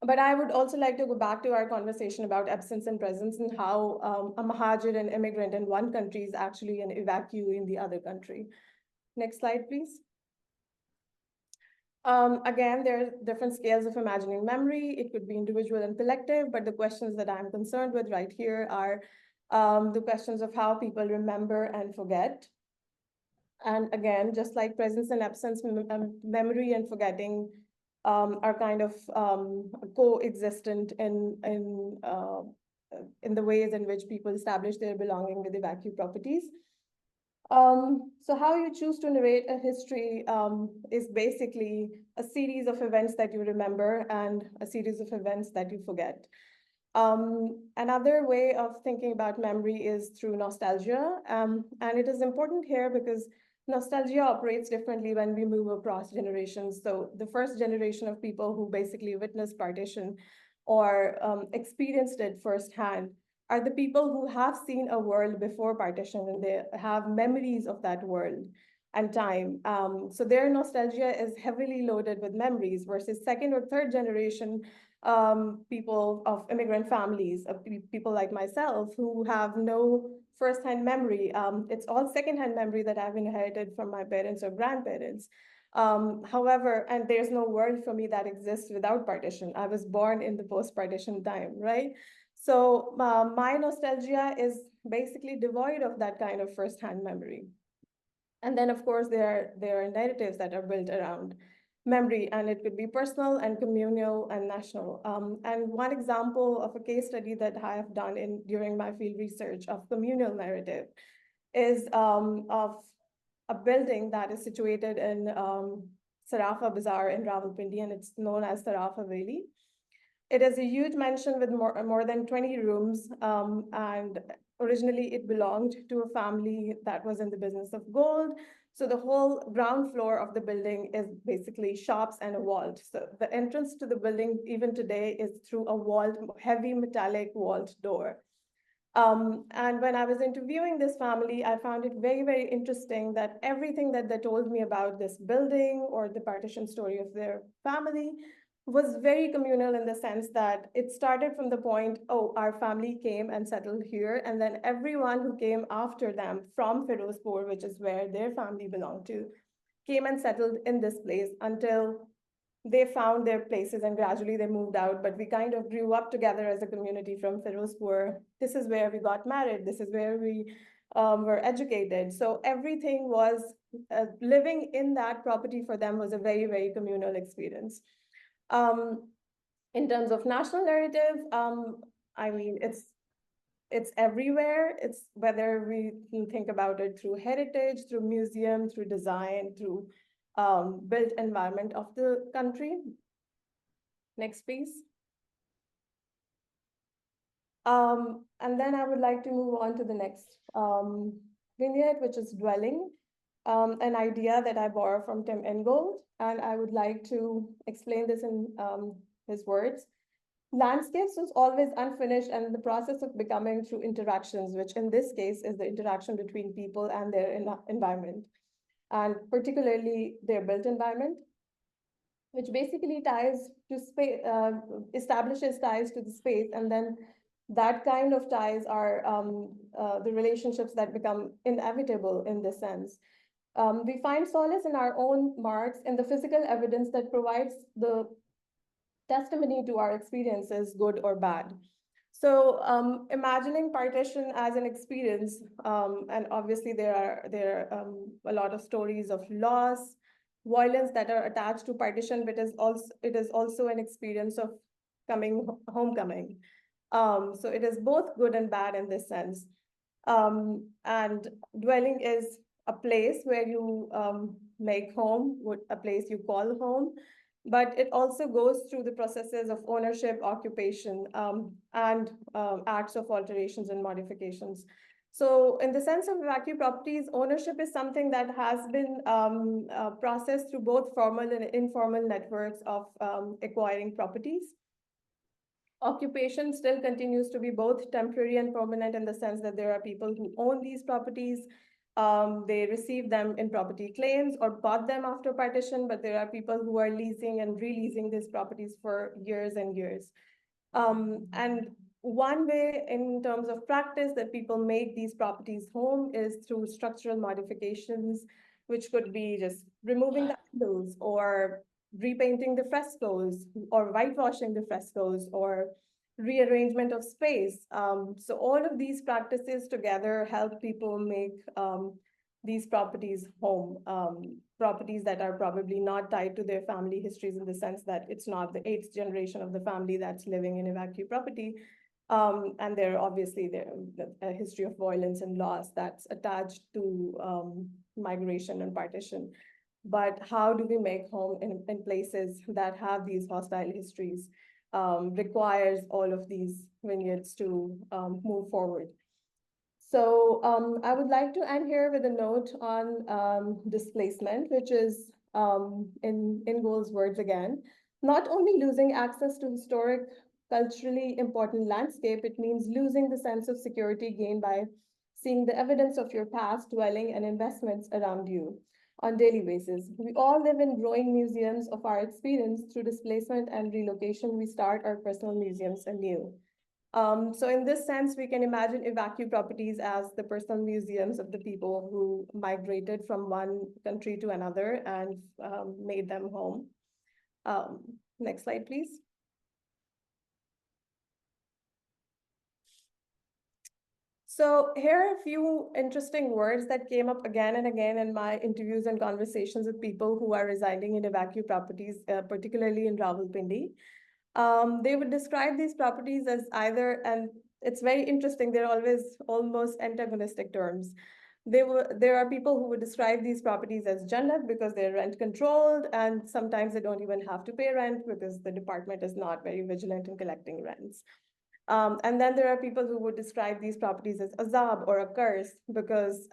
But I would also like to go back to our conversation about absence and presence and how a Mahajir, an immigrant in one country, is actually an evacuee in the other country. Next slide, please. Again, there are different scales of imagining memory. It could be individual and collective, but the questions that I'm concerned with right here are the questions of how people remember and forget. And again, just like presence and absence, memory and forgetting are kind of coexistent in the ways in which people establish their belonging with evacuee properties. So how you choose to narrate a history is basically a series of events that you remember and a series of events that you forget. Another way of thinking about memory is through nostalgia. And it is important here because nostalgia operates differently when we move across generations. So the first generation of people who basically witnessed partition or experienced it firsthand are the people who have seen a world before partition and they have memories of that world and time. So their nostalgia is heavily loaded with memories versus second or third generation people of immigrant families, people like myself who have no firsthand memory. It's all secondhand memory that I've inherited from my parents or grandparents. However, and there's no world for me that exists without partition. I was born in the post-partition time, right? So my nostalgia is basically devoid of that kind of firsthand memory. And then, of course, there are narratives that are built around memory, and it could be personal and communal and national. And one example of a case study that I have done during my field research of communal narrative is of a building that is situated in Sarafa Bazaar in Rawalpindi, and it's known as Sarafa Valley. It is a huge mansion with more than 20 rooms, and originally it belonged to a family that was in the business of gold. So the whole ground floor of the building is basically shops and a vault. So the entrance to the building even today is through a vault, heavy metallic vault door. And when I was interviewing this family, I found it very, very interesting that everything that they told me about this building or the partition story of their family was very communal in the sense that it started from the point, oh, our family came and settled here, and then everyone who came after them from Firozpur, which is where their family belonged to, came and settled in this place until they found their places and gradually they moved out. But we kind of grew up together as a community from Firozpur. This is where we got married. This is where we were educated. So everything was living in that property for them was a very, very communal experience. In terms of national narrative, I mean, it's everywhere. It's whether we think about it through heritage, through museum, through design, through built environment of the country. Next, please. And then I would like to move on to the next vignette, which is dwelling, an idea that I borrow from Tim Ingold, and I would like to explain this in his words. Landscapes was always unfinished and in the process of becoming through interactions, which in this case is the interaction between people and their environment, and particularly their built environment, which basically ties to space, establishes ties to the space, and then that kind of ties are the relationships that become inevitable in this sense. We find solace in our own marks in the physical evidence that provides the testimony to our experiences, good or bad. So imagining partition as an experience, and obviously there are a lot of stories of loss, violence that are attached to partition, but it is also an experience of homecoming. So it is both good and bad in this sense. And dwelling is a place where you make home, a place you call home, but it also goes through the processes of ownership, occupation, and acts of alterations and modifications. So in the sense of vacuum properties, ownership is something that has been processed through both formal and informal networks of acquiring properties. Occupation still continues to be both temporary and permanent in the sense that there are people who own these properties. They receive them in property claims or bought them after partition, but there are people who are leasing and releasing these properties for years and years. And one way in terms of practice that people make these properties home is through structural modifications, which could be just removing the windows or repainting the frescoes or whitewashing the frescoes or rearrangement of space. So all of these practices together help people make these properties home, properties that are probably not tied to their family histories in the sense that it's not the 8th generation of the family that's living in a vacuum property. And there obviously a history of violence and loss that's attached to migration and partition. But how do we make home in places that have these hostile histories requires all of these vignettes to move forward. So I would like to end here with a note on displacement, which is in Gold's words again, not only losing access to historic, culturally important landscape, it means losing the sense of security gained by seeing the evidence of your past dwelling and investments around you on daily basis. We all live in growing museums of our experience. Through displacement and relocation, we start our personal museums anew. So in this sense, we can imagine evacuee properties as the personal museums of the people who migrated from one country to another and made them home. Next slide, please. So here are a few interesting words that came up again and again in my interviews and conversations with people who are residing in evacuee properties, particularly in Rawalpindi. They would describe these properties as either, and it's very interesting, they're always almost antagonistic terms. There are people who would describe these properties as jannat because they're rent controlled, and sometimes they don't even have to pay rent because the department is not very vigilant in collecting rents. And then there are people who would describe these properties as azab or a curse because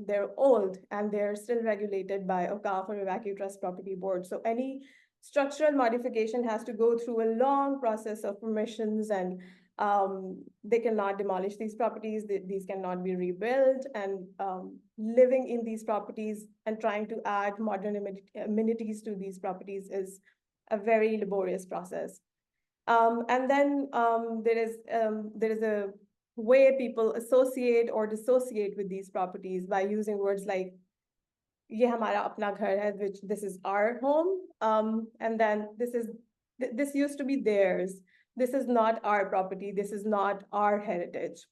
they're old and they're still regulated by Awqaf or a Waqf Trust Property Board. So any structural modification has to go through a long process of permissions, and they cannot demolish these properties. These cannot be rebuilt, and living in these properties and trying to add modern amenities to these properties is a very laborious process. And then there is a way people associate or dissociate with these properties by using words like "ye hamara apna ghar hai," which this is our home, and then this used to be theirs. This is not our property. This is not our heritage.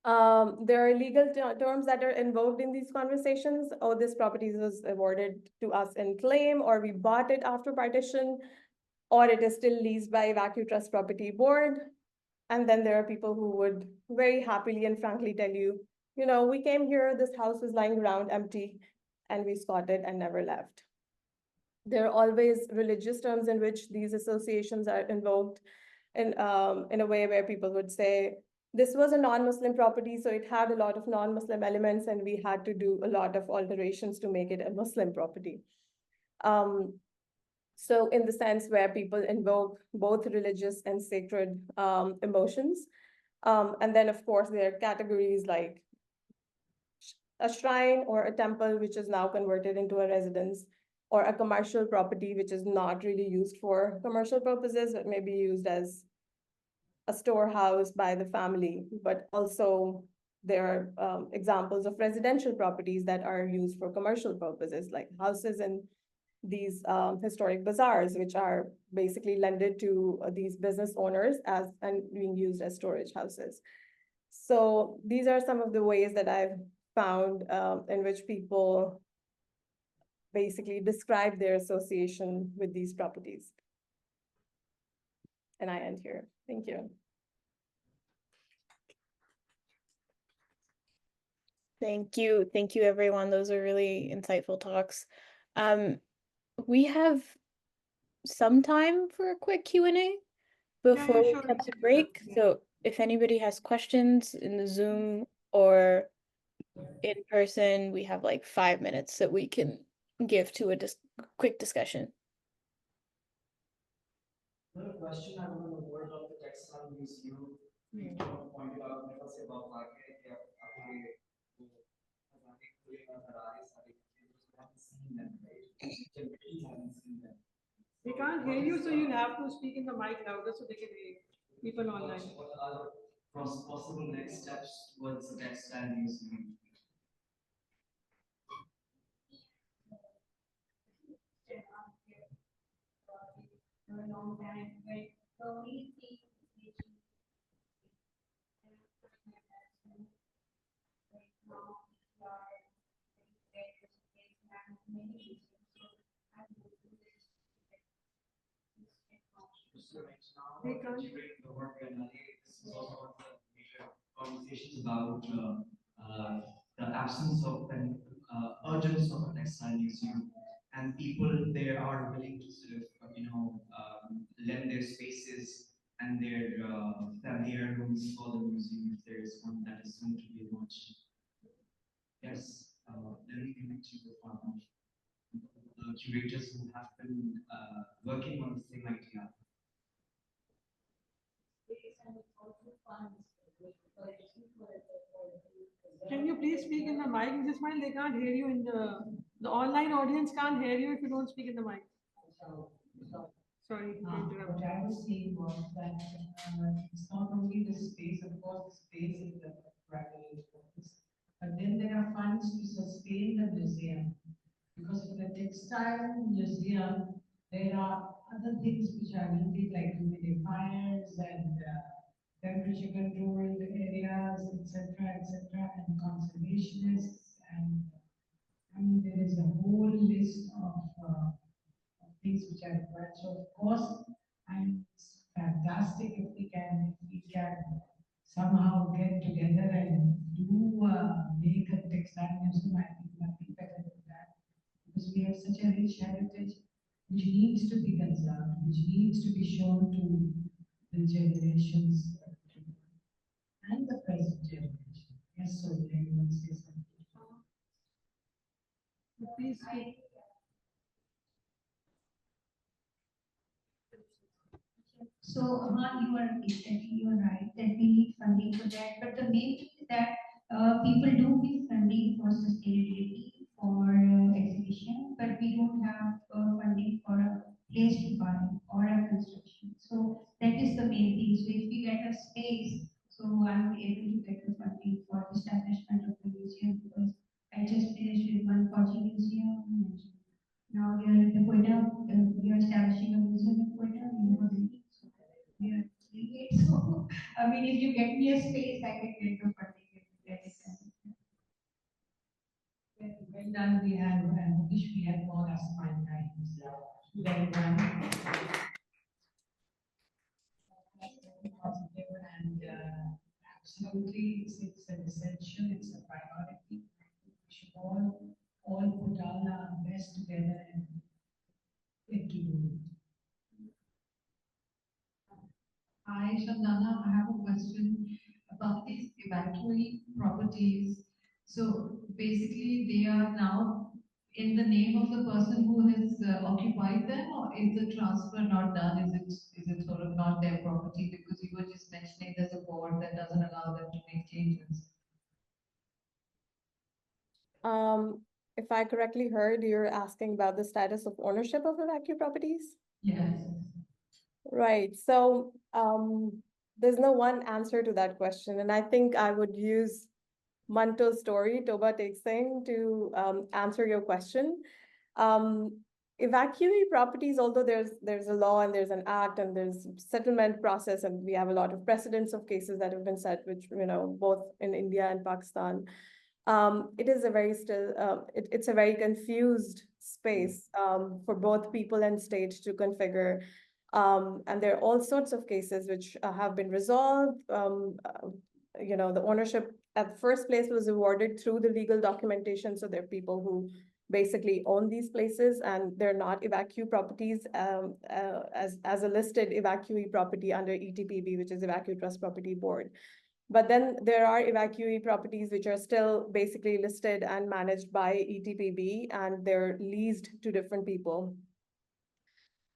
There are legal terms that are invoked in these conversations. Oh, this property was awarded to us in claim, or we bought it after partition, or it is still leased by Waqf Trust Property Board. And then there are people who would very happily and frankly tell you, we came here, this house was lying around empty, and we squatted and never left. There are always religious terms in which these associations are invoked in a way where people would say, this was a non-Muslim property, so it had a lot of non-Muslim elements, and we had to do a lot of alterations to make it a Muslim property. So in the sense where people invoke both religious and sacred emotions. And then, of course, there are categories like a shrine or a temple, which is now converted into a residence, or a commercial property, which is not really used for commercial purposes, but may be used as a storehouse by the family. But also there are examples of residential properties that are used for commercial purposes, like houses and these historic bazaars, which are basically lended to these business owners and being used as storage houses. So these are some of the ways that I've found in which people basically describe their association with these properties. And I end here. Thank you. Thank you. Thank you, everyone. Those are really insightful talks. We have some time for a quick Q&A before we sure. cut to break. So if anybody has questions in the Zoom or in person, we have like 5 minutes that we can give to a quick discussion. The question I want to word of the textile museum, pointed out, मेरे से बात आके कि आपके They can't hear you, so you'll have to speak in the mic louder so they can hear you. People online. What are possible next steps towards the textile museum? They can't. The work and this is also one of the major conversations about the absence of an urgence of a textile museum, and people there are willing to sort of lend their spaces and their family heirlooms for the museum if there is one that is soon to be launched. Yes, let me connect you with one of the curators who have been working on the same idea. Can you please speak in the mic, Mrs. Smile? They can't hear you in the online audience can't hear you if you don't speak in the mic. Sorry. What I was saying was that it's not only the space, of course, the space is the primary focus, but then there are funds to sustain the museum. Because for the textile museum, there are other things which are needed, like humidifiers and temperature controlled areas, etc., and conservationists, and I mean there is a whole list of things which are required. So of course, and it's fantastic if we can somehow get together and do make a textile museum. I think nothing better than that, because we have such a rich heritage which needs to be conserved, which needs to be shown to the generations and the present generation. Yes, so you want to say something? Please speak. So, you are right that we need funding for that. But the main thing is that people do give funding for sustainability, for exhibition, but we don't have funding for a place to buy or a construction. So that is the main thing. So if we get a space, so I'm able to get the funding for the establishment of the museum, because I just finished with one Kochi museum. And now we are in the Quetta, we are establishing a museum in Quetta University. So we are doing it. So, I mean, if you get me a space, I can get the funding and get it done. Well done, we have, and wish we had more aspirant times. Well done. Positive and absolutely, it's an essential, it's a priority. We should all put our best together and get to do it. Hi, Shandana, I have a question about these evacuee properties. So basically, they are now in the name of the person who has occupied them, or is the transfer not done? Is it sort of not their property? Because you were just mentioning there's a board that doesn't allow them to make changes. If I correctly heard, you're asking about the status of ownership of evacuee properties? Yes. Right, so there's no one answer to that question, and I think I would use Manto's story, Toba Tek Singh, to answer your question. Evacuee properties, although there's a law and there's an act and there's settlement process, and we have a lot of precedents of cases that have been set, which, you know, both in India and Pakistan. It is a very it's a very confused space for both people and state to configure. And there are all sorts of cases which have been resolved. You know, the ownership at the first place was awarded through the legal documentation. So there are people who basically own these places, and they're not evacuee properties as a listed evacuee property under ETPB, which is Evacuee Trust Property Board. But then there are evacuee properties which are still basically listed and managed by ETPB, and they're leased to different people.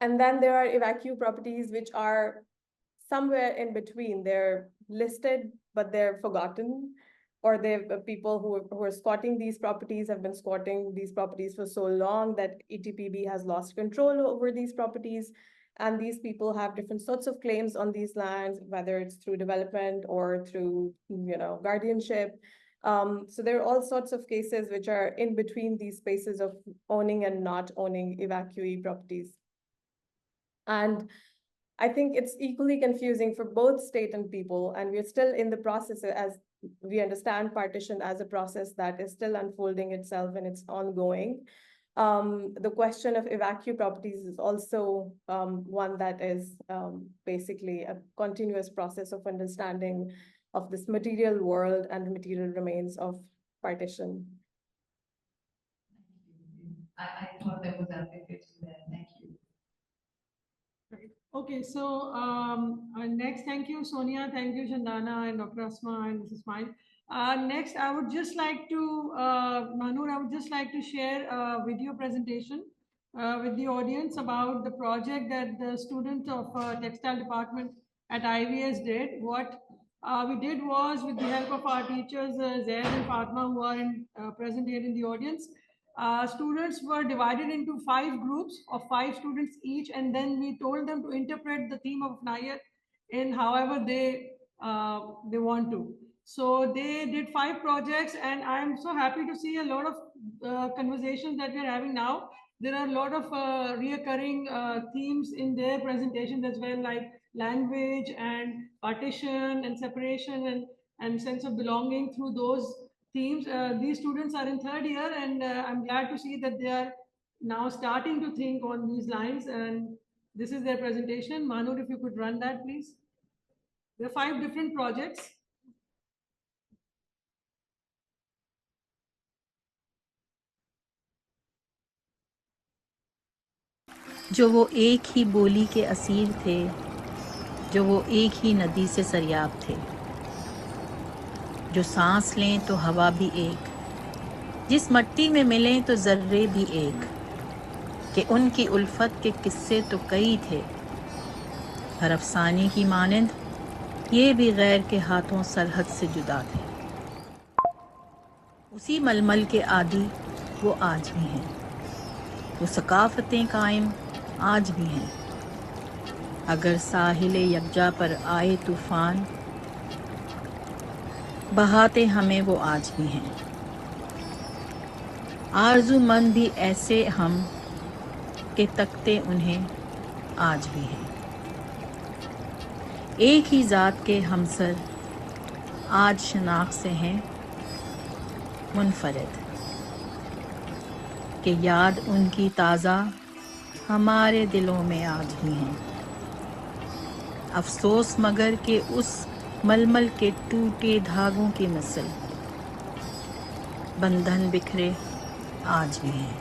And then there are evacuee properties which are somewhere in between. They're listed, but they're forgotten, or they've people who are squatting these properties have been squatting these properties for so long that ETPB has lost control over these properties. And these people have different sorts of claims on these lands, whether it's through development or through, you know, guardianship. So there are all sorts of cases which are in between these spaces of owning and not owning evacuee properties. And I think it's equally confusing for both state and people, and we're still in the process, as we understand partition as a process that is still unfolding itself and it's ongoing. The question of evacuee properties is also one that is basically a continuous process of understanding of this material world and material remains of partition. I thought there was application there. Thank you. Okay, so next, thank you, Sonia, thank you, Shandana, and Dr. Asma, and Mrs. Smile. Next, I would just like to, Manur, I would just like to share a video presentation with the audience about the project that the student of textile department at IVS did. What we did was, with the help of our teachers, Zaid and Fatma, who are present here in the audience, students were divided into 5 groups of 5 students each, and then we told them to interpret the theme of Apnaiyiat in however they want to. So they did 5 projects, and I am so happy to see a lot of conversations that we are having now. There are a lot of reoccurring themes in their presentations as well, like language and partition and separation and sense of belonging through those themes. These students are in 3rd year, and I'm glad to see that they are now starting to think on these lines, and this is their presentation. Manur, if you could run that, please. There are 5 different projects. जो वो एक ही बोली के Asir थे, जो वो एक ही नदी से सरियाब थे, जो सांस लें तो हवा भी एक, जिस मट्टी में मिलें तो जर्रे भी एक, कि उनकी उल्फत के किस्से तो कई थे, हर अफसाने की मानंद ये भी गैर के हाथों सरहद से जुदा थे। उसी मलमल के आदि वो आज भी हैं, वो सकाफतें कायम आज भी हैं। अगर साहिल यकजा पर आए तूफान, बहाते हमें वो आज भी हैं। आरज़ूमंद भी ऐसे हम के तकते उन्हें आज भी हैं। एक ही ज़ात के हमसर आज शनाख्त से हैं मुनफरिद, कि याद उनकी ताज़ा हमारे दिलों में आज भी हैं। अफसोस मगर कि उस मलमल के टूटे धागों की मिसल बंधन बिखरे आज भी हैं,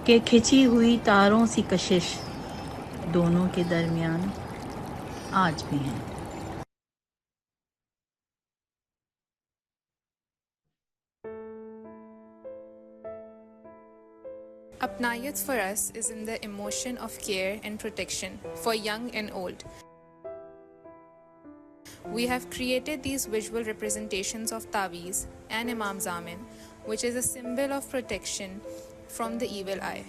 कि खिंची हुई तारों सी कशिश दोनों के दरमियान आज भी हैं। Apnaiyiat for us is in the emotion of care and protection for young and old. We have created these visual representations of Taweez and Imam Zamin, which is a symbol of protection from the evil eye.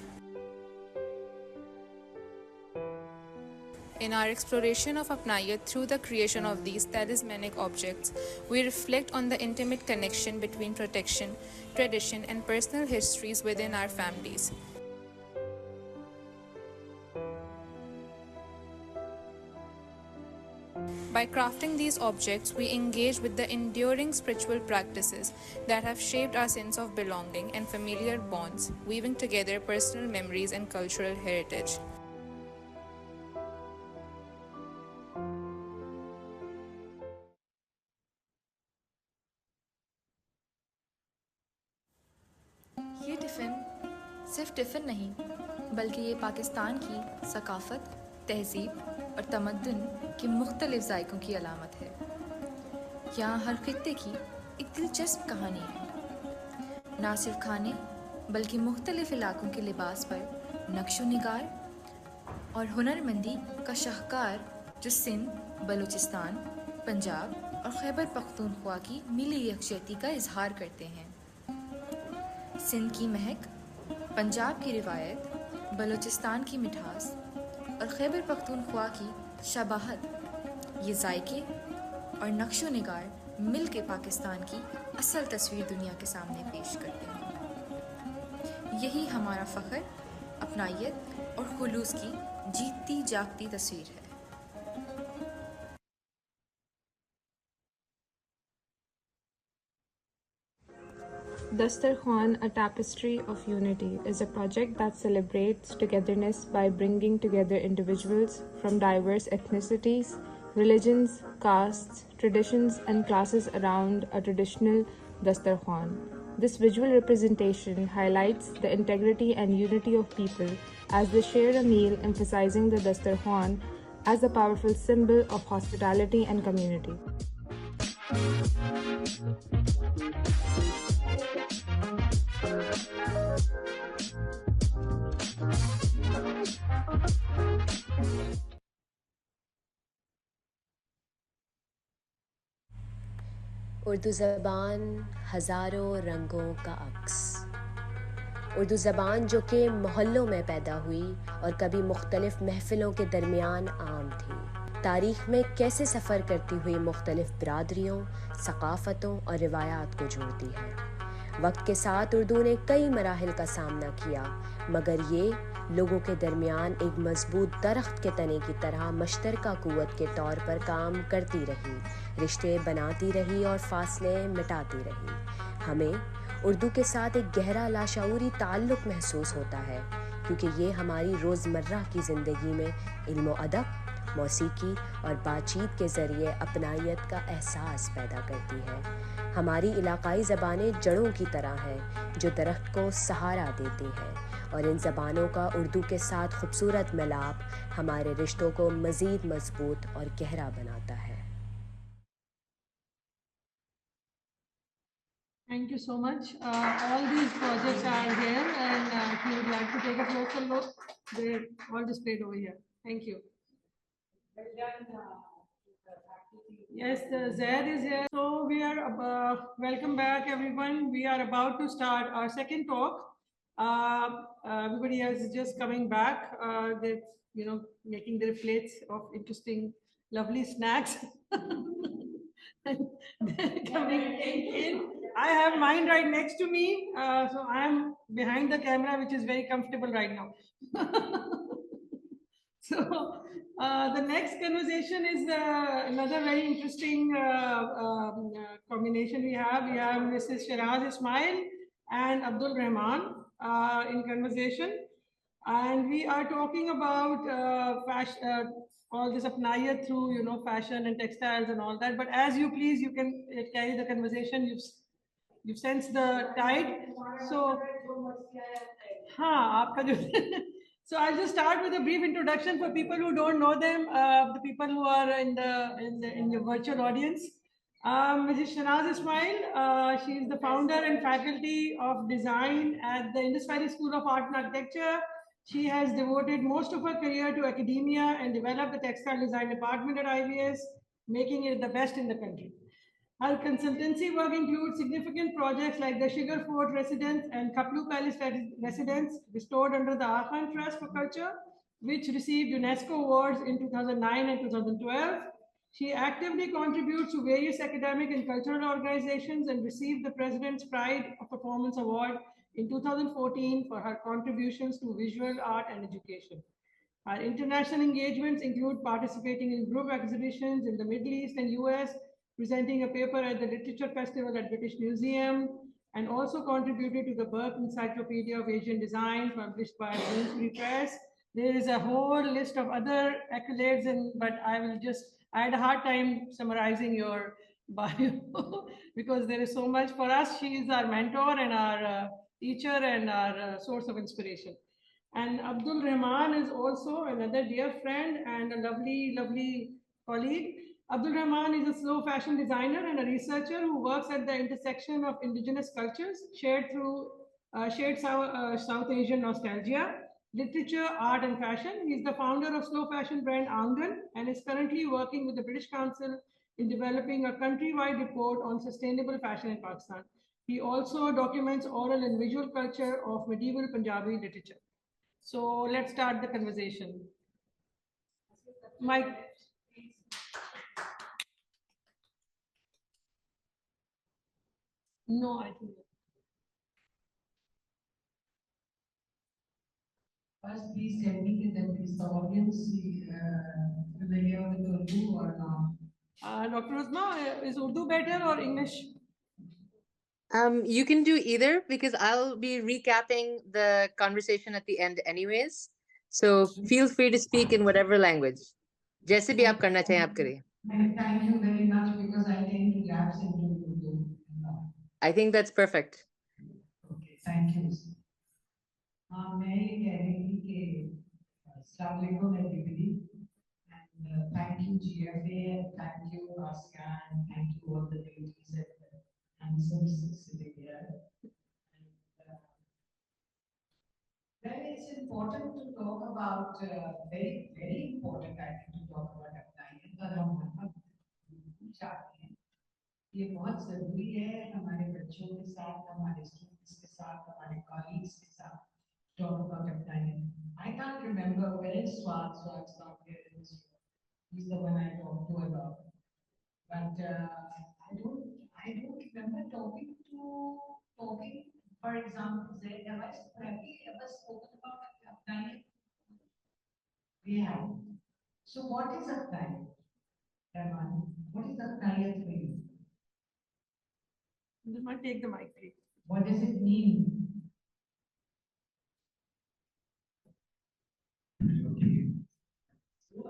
In our exploration of Apnaiyiat through the creation of these talismanic objects, we reflect on the intimate connection between protection, tradition, and personal histories within our families. By crafting these objects, we engage with the enduring spiritual practices that have shaped our sense of belonging and familiar bonds, weaving together personal memories and cultural heritage. ये tiffin सिर्फ tiffin नहीं, बल्कि ये पाकिस्तान की सकाफ़त, तहज़ीब और तमद्दुन की मुख्तलिफ ज़ायक़ों की अलामत है। यहाँ हर खित्ते की एक दिलचस्प कहानी है। ना सिर्फ खाने, बल्कि मुख्तलिफ इलाक़ों के लिबास पर नक्शो निगार और हुनरमंदी का शाहकार जो सिंध, बलूचिस्तान, पंजाब और खैबर पख्तूनख्वा की मिली यकजहती का इजहार करते हैं। सिंध की महक, पंजाब की रिवायत, बलूचिस्तान की मिठास और खैबर पख्तूनख्वा की शबाहत, ये जायके और नक्शो निगार मिल के पाकिस्तान की असल तस्वीर दुनिया के सामने पेश करते हैं। यही हमारा फ़ख्र, अपनाइयत और खुलूस की जीतती जागती तस्वीर है। Dastarkhan, a tapestry of unity, is a project that celebrates togetherness by bringing together individuals from diverse ethnicities, religions, castes, traditions, and classes around a traditional Dastarkhan. This visual representation highlights the integrity and unity of people as they share a meal, emphasizing the Dastarkhan as a powerful symbol of hospitality and community. Urdu ज़बान हज़ारों रंगों का अक्स। उर्दू ज़बान जो कि मोहल्लों में पैदा हुई और कभी मुख्तलिफ महफ़िलों के दरमियान आम थी, तारीख़ में कैसे सफ़र करती हुई मुख्तलिफ बरादरियों, सकाफ़तों और रिवायात को जोड़ती है। वक्त के साथ उर्दू ने कई मराहिल का सामना किया, मगर ये लोगों के दरमियान एक मजबूत दरख्त के तने की तरह मुश्तरका क़ुव्वत के तौर पर काम करती रही, रिश्ते बनाती रही और फासले मिटाती रही। हमें उर्दू के साथ एक गहरा लाशऊरी ताल्लुक़ महसूस होता है, क्योंकि ये हमारी रोज़मर्रा की ज़िंदगी में इल्म व अदब मौसीकी और बातचीत के ज़रिए अपनाइयत का एहसास पैदा करती है। हमारी इलाकाई ज़बानें जड़ों की तरह हैं जो दरख्त को सहारा देती हैं, और इन ज़बानों का उर्दू के साथ खूबसूरत मिलाप हमारे रिश्तों को मज़ीद मजबूत और गहरा बनाता है। Thank you so much. All these projects are here, and if you would like to take a closer look, they're all displayed over here. Thank you. Yes, Zaid is here. So we are, welcome back everyone. We are about to start our second talk. Everybody else is just coming back. They're, making their plates of interesting, lovely snacks. And they're coming in. I have mine right next to me. So I'm behind the camera, which is very comfortable right now. So the next conversation is another very interesting combination we have. We have Mrs. Shiraz Ismail and Abdul Rahman in conversation. And we are talking about fashion, all this Apnaiyiat through, fashion and textiles and all that. But as you please, you can carry the conversation. You've sensed the tide. So, so I'll just start with a brief introduction for people who don't know them, the people who are in the virtual audience. Mrs. Shanaz Ismail, she is the founder and faculty of design at the Indus Valley School of Art and Architecture. She has devoted most of her career to academia and developed the textile design department at IVS, making it the best in the country. Her consultancy work includes significant projects like the Sugar Fort Residence and Kaplu Palace Residence, restored under the Akhan Trust for Culture, which received UNESCO awards in 2009 and 2012. She actively contributes to various academic and cultural organizations and received the President's Pride of Performance Award in 2014 for her contributions to visual art and education. Our international engagements include participating in group exhibitions in the Middle East and US, presenting a paper at the Literature Festival at British Museum, and also contributed to the Burke Encyclopedia of Asian Design published by Bloomsbury Press. There is a whole list of other accolades, but I had a hard time summarizing your bio because there is so much for us. She is our mentor and our teacher and our source of inspiration. And Abdul Rahman is also another dear friend and a lovely, lovely colleague. Abdul Rahman is a slow fashion designer and a researcher who works at the intersection of indigenous cultures shared South Asian nostalgia, literature, art, and fashion. He is the founder of slow fashion brand Angan and is currently working with the British Council in developing a countrywide report on sustainable fashion in Pakistan. He also documents oral and visual culture of medieval Punjabi literature. So let's start the conversation. Mike. No, I think. First, please tell me that is the audience familiar with Urdu or not? Dr. Uzma, is Urdu better or English? You can do either because I'll be recapping the conversation at the end anyways. So feel free to speak in whatever language. जैसे भी आप करना चाहें आप करिए. Thank you very much because I tend to lapse into Urdu. I think that's perfect. Okay, thank you. मैं ये कह रही थी कि अस्सलाम वालेकुम everybody and thank you GFA, thank you ASEAN, thank you all the ladies and services sitting here. Well, it's important to talk about, very, very important, I think, to talk about Apnaiyiat, और हम चाहते हैं ये बहुत जरूरी है हमारे बच्चों के साथ, हमारे स्टूडेंट्स के साथ, हमारे कॉलीग्स के साथ talk about Apnaiyiat. I can't remember where is Swag's not here in this room. He's the one I talk to a lot. But I don't remember talking, for example, have we ever spoken about Apnaiyiat? We have. So what is Apnaiyiat? Rahman, what is Apnaiyiat for you? You might take the mic, please. What does it mean? So,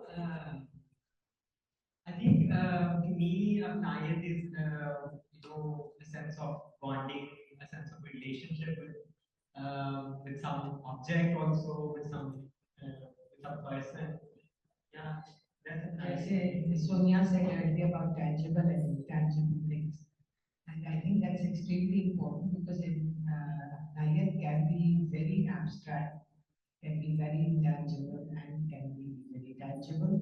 me, Apnaiyiat is a sense of bonding, a sense of relationship with some object also, with some person. Yeah, that's Apnaiyiat. Sonia said earlier about tangible and intangible things, and I think that's extremely important because Apnaiyiat can be very abstract, can be very intangible, and can be very tangible.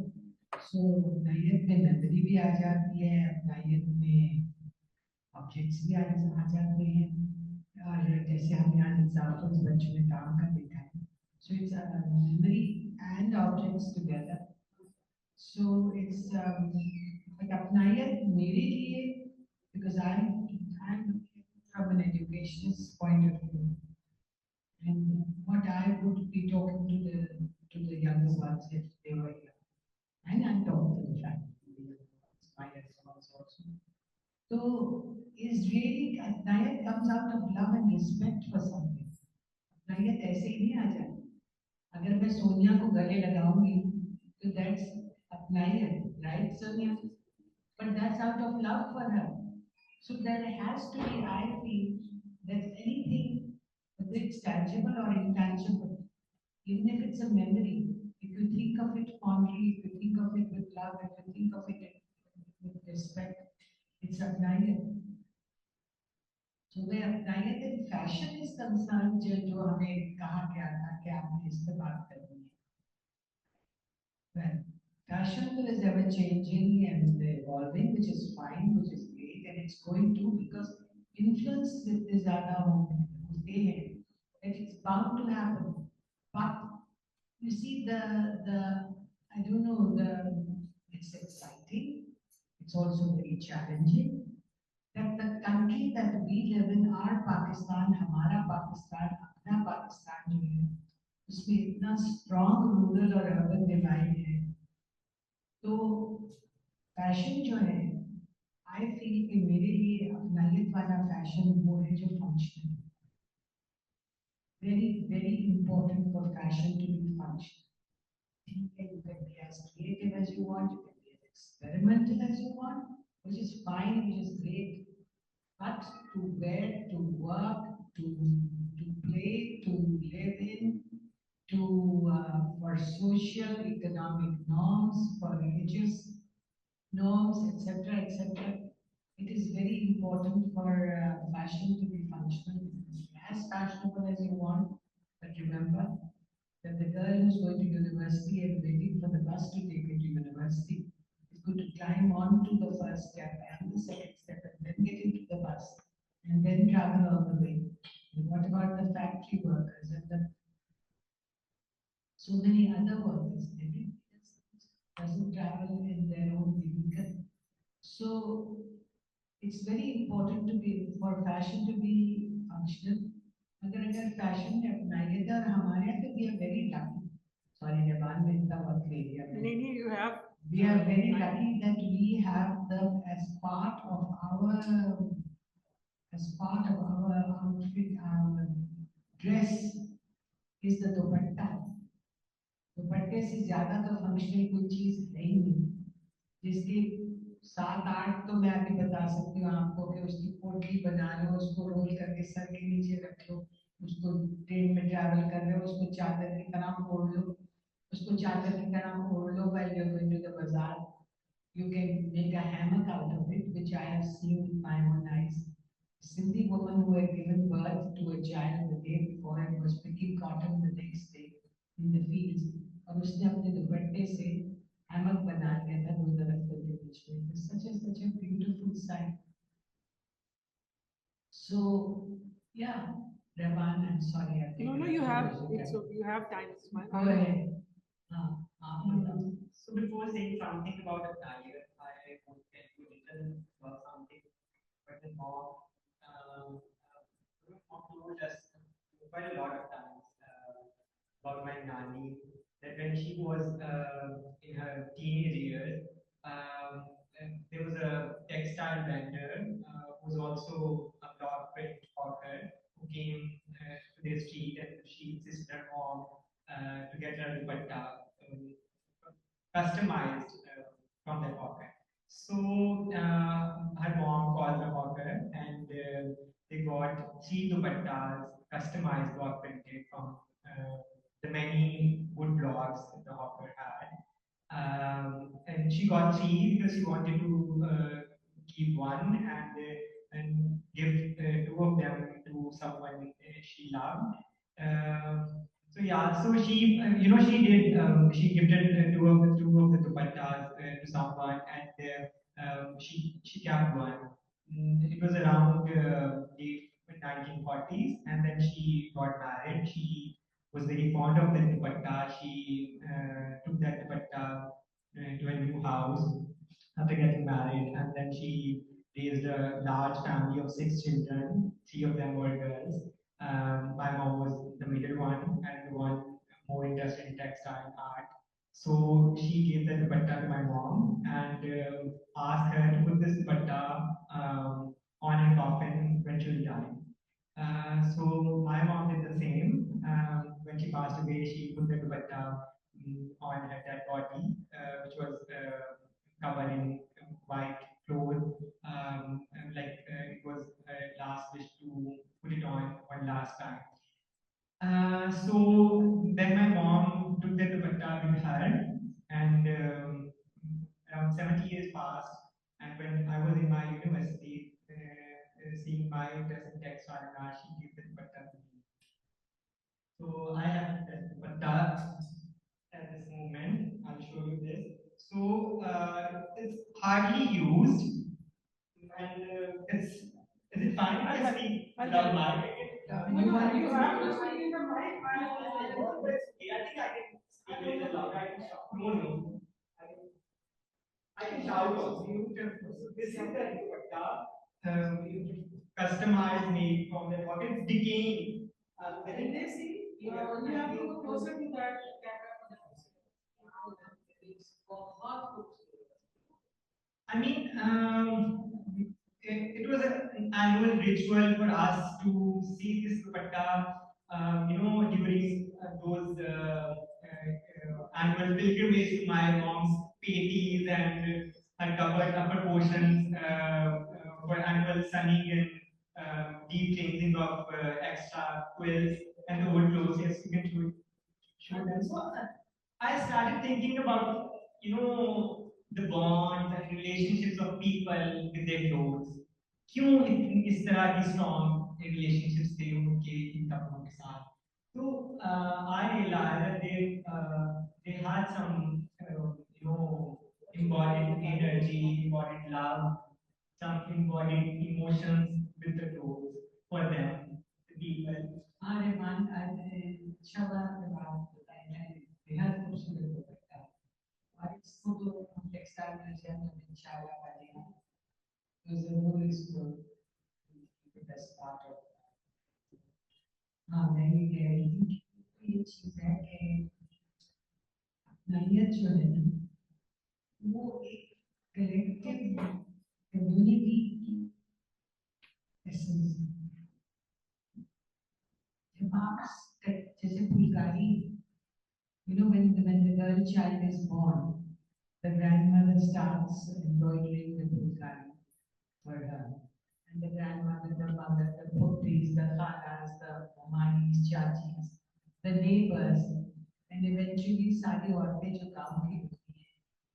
So Apnaiyiat में memory भी आ जाती है, Apnaiyiat में objects भी आ जाते हैं, और जैसे हमने आज examples बच्चों ने काम का देखा है. So it's a memory and objects together. So it's but Apnaiyiat मेरे लिए, because I'm from an educationist point of view, and what I would be talking to the younger ones if they were here. And I'm talking to the family, my response also. So is really Apnaiyiat comes out of love and respect for something. Apnaiyiat ऐसे ही नहीं आ जाती. अगर मैं सोनिया को गले लगाऊंगी, तो that's Apnaiyiat, right, Sonia? But that's out of love for her. So there has to be, I feel, that anything, whether it's tangible or intangible, even if it's a memory, if you think of it fondly, if you think of it with love, if you think of it with respect, it's Apnaiyiat. So where Apnaiyiat in fashion is concerned, जो हमें कहा गया था कि आपने इस पे बात करनी है. Well, fashion is ever changing and evolving, which is fine, which is great, and it's going to, because influence जितने ज़्यादा होते हैं, it's bound to happen. But you see, I don't know, it's exciting. It's also very challenging. That the country that we live in, our Pakistan, हमारा Pakistan, अपना Pakistan जो है, उसमें इतना strong rural और urban divide है. तो fashion जो है, I feel कि मेरे लिए Apnaiyiat वाला fashion वो है जो functional. Very, very important for fashion to be functional. You can be as creative as you want, you can be as experimental as you want, which is fine, which is great. But to wear, to work, to play, to live in, for social, economic norms, for religious norms, etc., etc. It is very important for fashion to be functional, as fashionable as you want. But remember that the girl who's going to university and waiting for the bus to take her to university is going to climb onto the first step and the second step and then get into the bus and then travel all the way. And what about the factory workers and so many other workers? Everybody doesn't travel in their own vehicle. So it's very important for fashion to be functional. अगर fashion में Apnaiyiat और हमारे यहाँ तो we are very lucky. Sorry, Revan में इतना वक्त ले लिया मैंने. नहीं, you have. We are very lucky that we have them as part of our outfit, our dress is the dupatta. दुपट्टे से ज़्यादा तो functional कोई चीज़ है ही नहीं. जिसके 7-8 तो मैं अभी बता सकती हूँ आपको कि उसकी पोटली बना लो, उसको रोल करके सर के नीचे रख लो, उसको ट्रेन में ट्रैवल कर रहे हो, उसको चादर की तरह ओढ़ लो, उसको चादर की तरह ओढ़ लो while you're going to the bazaar. You can make a hammock out of it, which I have seen with my own eyes. A Sindhi woman who had given birth to a child the day before and was picking cotton the next day in the fields, और उसने अपने दुपट्टे से hammock बना लिया था दो दरख्तों के बीच में. It's such a beautiful sight. So yeah, Revan, I'm sorry. No, you have. It's okay. You have time. It's fine. Go ahead. So before saying something about Apnaiyiat, I would tell you a little about something. But the mom told us quite a lot of times about my nanny, that when she was in her teenage years, there was a textile vendor who was also a block print hawker who came to their street, and she insisted her mom to get her dupatta customized from the hawker. So her mom called the hawker and they got 3 dupattas customized or printed from the many wood blocks that the hawker had. And she got 3 because she wanted to keep one and give 2 of them to someone she loved. So yeah, so she, she did. She gifted 2 of the dupattas to someone, and she kept one. It was around late 1940s, and then she got married. She was very fond of the dupatta. She took that dupatta to a new house after getting married, and then she raised a large family of 6 children. 3 of them were girls. My mom was the middle one, and the one more interested in textile art. So she gave the dupatta to my mom and asked her to put this dupatta on her coffin when she will die. So my mom did the same. When she passed away, she put the dupatta on her dead body, which was covered in white clothes. It was her last wish to put it on one last time. So then my mom took the dupatta with her, and around 70 years passed. And when I was in my university, seeing my interest in textile and art, she gave the dupatta to me. So I have the dupatta at this moment. I'll show you this. So it's hardly used, and it's. Is it fine if I speak without mic? You have to speak in the mic. I think I can speak a little louder. I can shout. No. I can shout also. This is the dupatta, customized made from the rock. It's decaying. And they see, you have to go closer to that camera. I mean, it was an annual ritual for us to see this dupatta, during those annual pilgrimage to my mom's pieties and her covered upper portions for annual sunning and deep cleansing of extra quills and overflows. Yes, you can show them. So I started thinking about, the bonds and relationships of people with their clothes. क्यों इस तरह की strong relationships थे उनके इन कपड़ों के साथ? So I realized that they had some embodied energy, embodied love, some embodied emotions with the clothes for them, the people. Arman, Shaba, we had to textile museum in China, was the most the best part of नहीं ये चीज है कि अपनाइयत जो है ना वो एक कलेक्टिव कम्युनिटी की एसेंस जब आप जैसे Phulkari when the girl child is born, the grandmother starts embroidering the fulkari for her. And the grandmother, the mother, the putris, the khalas, the mamis, chachis, the neighbors, and eventually सारी औरतें जो काम की होती हैं,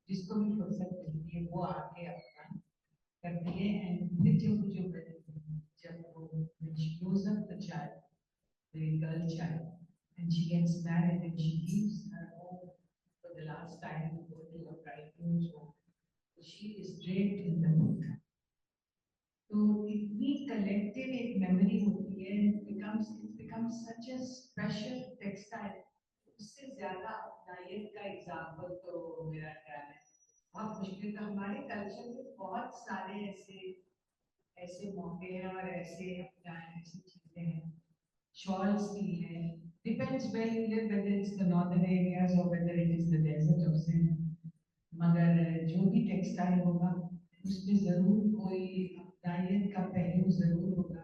जिसको भी फुर्सत मिलती है, वो आके अपना करती है, and फिर जब when she grows up the child, the girl child, and she gets married and she leaves her home for the last time to go to her bridegroom's home, she is draped in the burqa. तो इतनी collective एक memory होती है, it becomes such a special textile. उससे ज़्यादा अपनाइयत का example तो मेरा ख्याल है बहुत मुश्किल था. हमारे culture में बहुत सारे ऐसे मौके हैं और ऐसी चीजें हैं. Shawls की हैं. Depends where you live, whether it's the northern areas or whether it is the desert of Sindh. मगर जो भी textile होगा उसमें जरूर कोई अपनाइयत का पहलू जरूर होगा.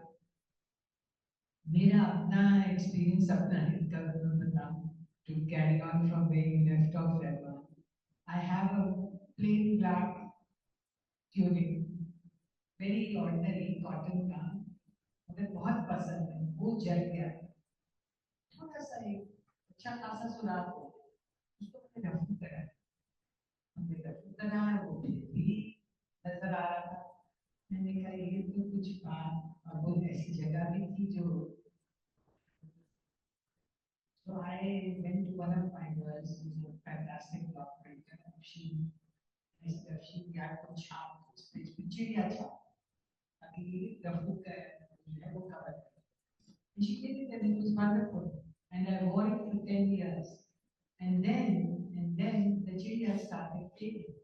मेरा अपना experience अपना है का बताऊं to carry on from where you left off, Emma. I have a plain black tunic, very ordinary cotton का, मुझे बहुत पसंद है, वो जल गया, थोड़ा सा एक अच्छा खासा सुराख हो, उसको मैंने रफू करा, वो भी नजर आ रहा था। मैंने कहा ये तो कुछ बात, और वो ऐसी जगह भी थी जो, so I went to one of my girls who's a fantastic block printer, and she got कुछ छाप, उस पे चिड़िया छाप, ताकि ये रफू का जो है वो कवर करे। And she did it and it was wonderful, and I wore it for 10 years, and then the chidiya started fading.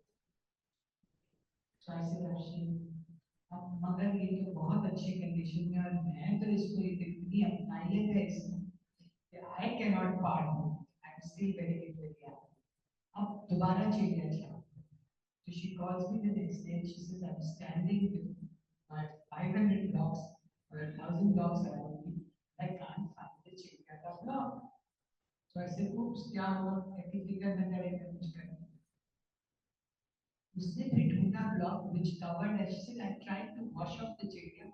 So I said, अब मगर ये तो बहुत अच्छे कंडीशन में, और मैं तो इसको इतनी अपनाइयत है इसमें, I cannot part with it. I'm still very happy. अब दोबारा चिड़िया छाप, so she calls me the next day and she says, I'm standing with my 500 blocks or 1,000 blocks around me, I can't find the चिड़िया का block. So I said, oops, क्या हुआ, ऐसी फिकर न करेगा कुछ करना। उसने फिर ढूंढा block which covered, and she said, I tried to wash off the चिड़िया,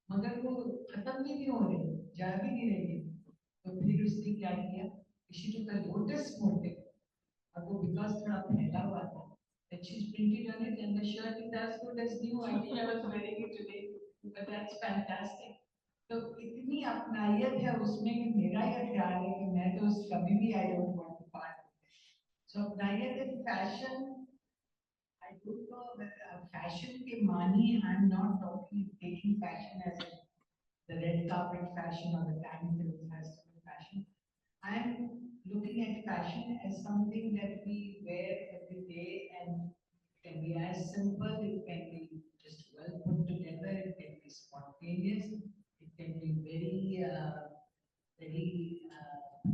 मगर वो खत्म ही नहीं हो रही, जा भी नहीं रही है। तो फिर उसने क्या किया, she took a lotus motif, और वो because थोड़ा फैला हुआ था, that she's printed on it, and the shirt is as good as new. I think I was wearing it today, but that's fantastic. तो इतनी अपनाइयत है उसमें कि मेरा ये ख्याल है कि मैं तो उस कभी भी I don't want to part with it. So अपनाइयत in fashion, I don't know that fashion के मानी, I'm not taking fashion as the red carpet fashion or the Cannes Film Festival fashion. I'm looking at fashion as something that we wear every day, and it can be as simple, it can be just well put together, it can be spontaneous, it can be very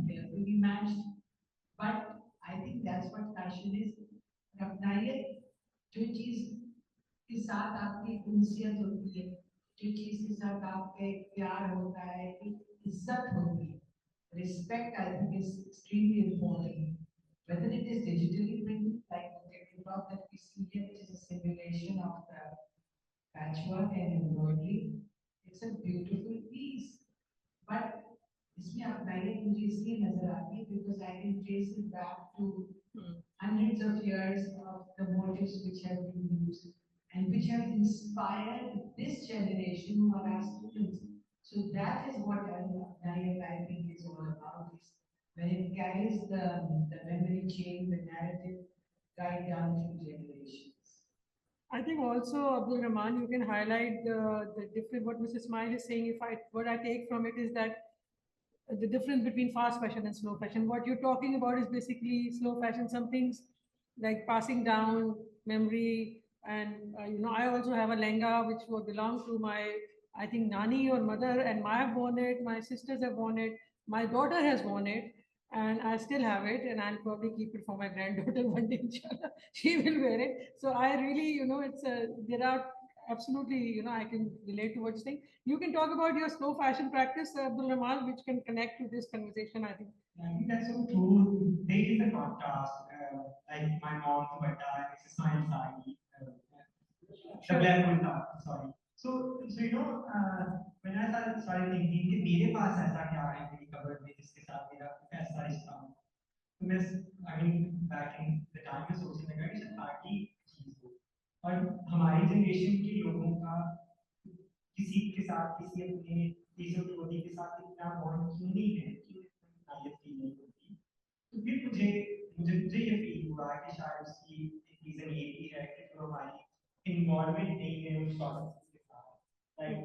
carefully matched. But I think that's what fashion is. अपनाइयत, जो चीज के साथ आपकी उनसियत होती है, जो चीज के साथ आपका एक प्यार होता है, एक इज्जत होती है, respect, I think, is extremely important. Whether it is digitally printed, like the tabletop that we see here, which is a simulation of the patchwork and embroidery, it's a beautiful piece. But इसमें अपनाइयत मुझे इसलिए नजर आती है because I can trace it back to hundreds of years of the motifs which have been used and which have inspired this generation who are our students. So that is what Apnaiyiat, I think, is all about. Is when it carries the memory chain, the narrative, right down through generations. I think also, Abdul Rahman, you can highlight the different, what Mr. Ismail is saying. What I take from it is that the difference between fast fashion and slow fashion. What you're talking about is basically slow fashion, some things like passing down memory. And, I also have a lenga which will belong to my, I think, nani or mother, and I have worn it, my sisters have worn it, my daughter has worn it, and I still have it, and I'll probably keep it for my granddaughter one day, inshallah. She will wear it. So I really, there are absolutely, I can relate to what you're saying. You can talk about your slow fashion practice, Abdul Rahman, which can connect to this conversation, I think. I think that's so true. There is a contrast, like my mom, Mrs. Ismail Sari, the black kurta, sorry. So when I started thinking कि मेरे पास ऐसा क्या है मेरी cupboard में जिसके साथ मेरा ऐसा रिश्ता हो, तो मैं back in the time में सोचने लगा कि शायद बाकी चीज हो, और हमारी जनरेशन के लोगों का किसी के साथ, किसी अपने चीजों टोली के साथ इतना बॉन्ड क्यों नहीं है, क्यों आयत की नहीं होती। तो फिर मुझे ये फील हुआ कि शायद उसकी एक रीजन ये भी है कि जो हमारी इन्वॉल्वमेंट नहीं है उस प्रोसेस के साथ। लाइक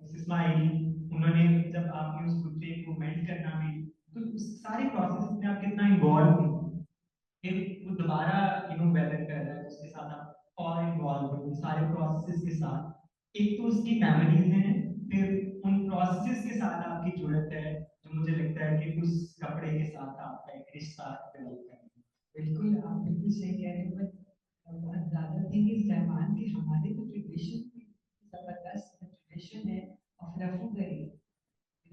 मिसेस माइली, उन्होंने जब आपने उस कुत्ते को मेंट करना भी, तो उस सारे प्रोसेस में आप कितना इन्वॉल्व हो, फिर वो दोबारा वेदर कर रहा है उसके साथ आप और इन्वॉल्व हो सारे प्रोसेसेस के साथ। एक तो उसकी मेमोरीज हैं, फिर उन प्रोसेसेस के साथ आपकी जुड़त है, जो मुझे लगता है कि उस कपड़े के साथ आपका एक रिश्ता डेवलप करना। बिल्कुल, आप बिल्कुल सही कह रहे हो। बहुत ज़्यादा थिंग इज रहमान कि हमारे तो ट्रेडिशन जबरदस्त ट्रेडिशन है ऑफ रफूगरी।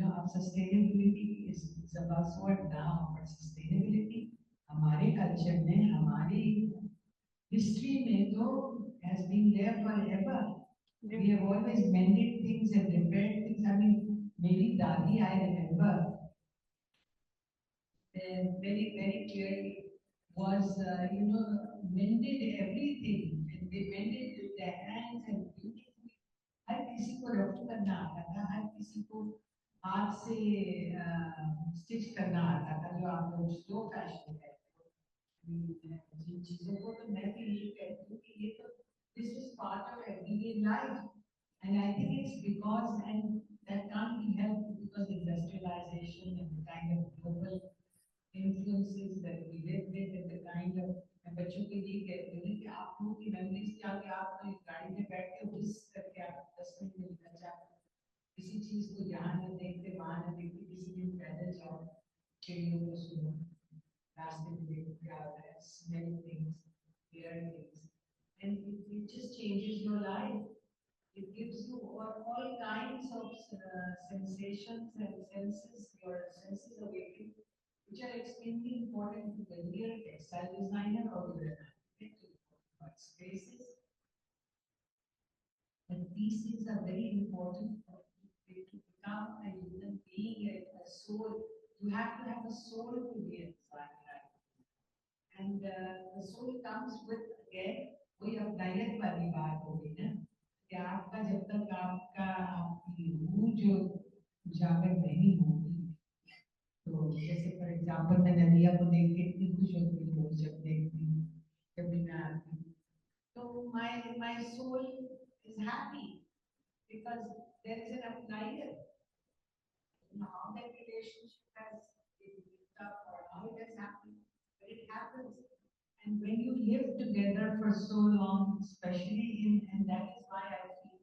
अब sustainability is a buzzword now, but sustainability हमारे कल्चर में, हमारी हिस्ट्री में तो has been there forever. We have always mended things and repaired things. I mean, maybe Dadi, I remember very clearly was, mended everything. And they mended with their hands and beautifully. हर किसी को rough करना आता था, हर किसी को हाथ से stitch करना आता था, जो आप लोग स्लो फैशन है जिन चीजों को, तो मैं भी ये कहती हूँ कि ये तो this is part of everyday life, and I think it's because, and that can't be helped because industrialization and the kind of global influences that we live with and the kind of, मैं बच्चों के लिए कहती हूँ कि आप लोगों की मेमोरीज क्या, कि आप गाड़ी में बैठ के जिस करके आप 10 मिनट में निकल जाते हैं, किसी चीज को यहाँ न देखते वहाँ न देखते, किसी दिन पैदल जाओ, चिड़ियों को सुनो, रास्ते में देखो क्या हो रहा है, smell things, hear things, and it just changes your life. It gives you all kinds of sensations and senses, your senses awaken, which are extremely important to whether you're a textile designer or you're an architect or spaces. And these things are very important for you to become a human being, a soul. You have to have a soul to be a designer. And the soul comes with, again, वही अपनायत वाली बात होगी ना, कि आपका जब तक आपकी रूह जो उजागर नहीं होगी, तो जैसे फॉर एग्जाम्पल मैं नदिया को देख के इतनी खुश होती हूँ जब देखती हूँ, कभी मैं आती हूँ, तो my soul is happy because there is an apnaiyiat. How that relationship has been built up or how it has happened, but it happens. And when you live together for so long, especially and that is why I feel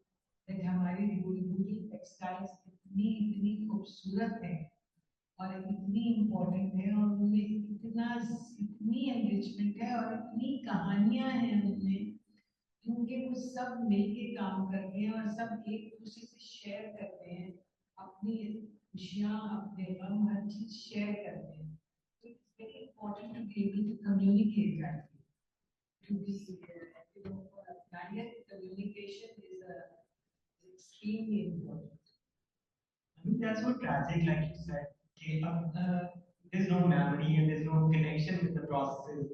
that हमारी रूढ़ी textiles इतनी खूबसूरत है और इतनी important है और उनमें इतनी एनरिचमेंट है और इतनी कहानियां हैं उनमें, क्योंकि वो सब मिलके काम करते हैं और सब एक दूसरे से शेयर करते हैं, अपनी खुशियाँ, अपने गम, हर चीज शेयर करते हैं. So it's very important to be able to communicate that. To be, for Apnaiyiat, communication is extremely important. I think that's so tragic, like you said. There's no memory and there's no connection with the processes.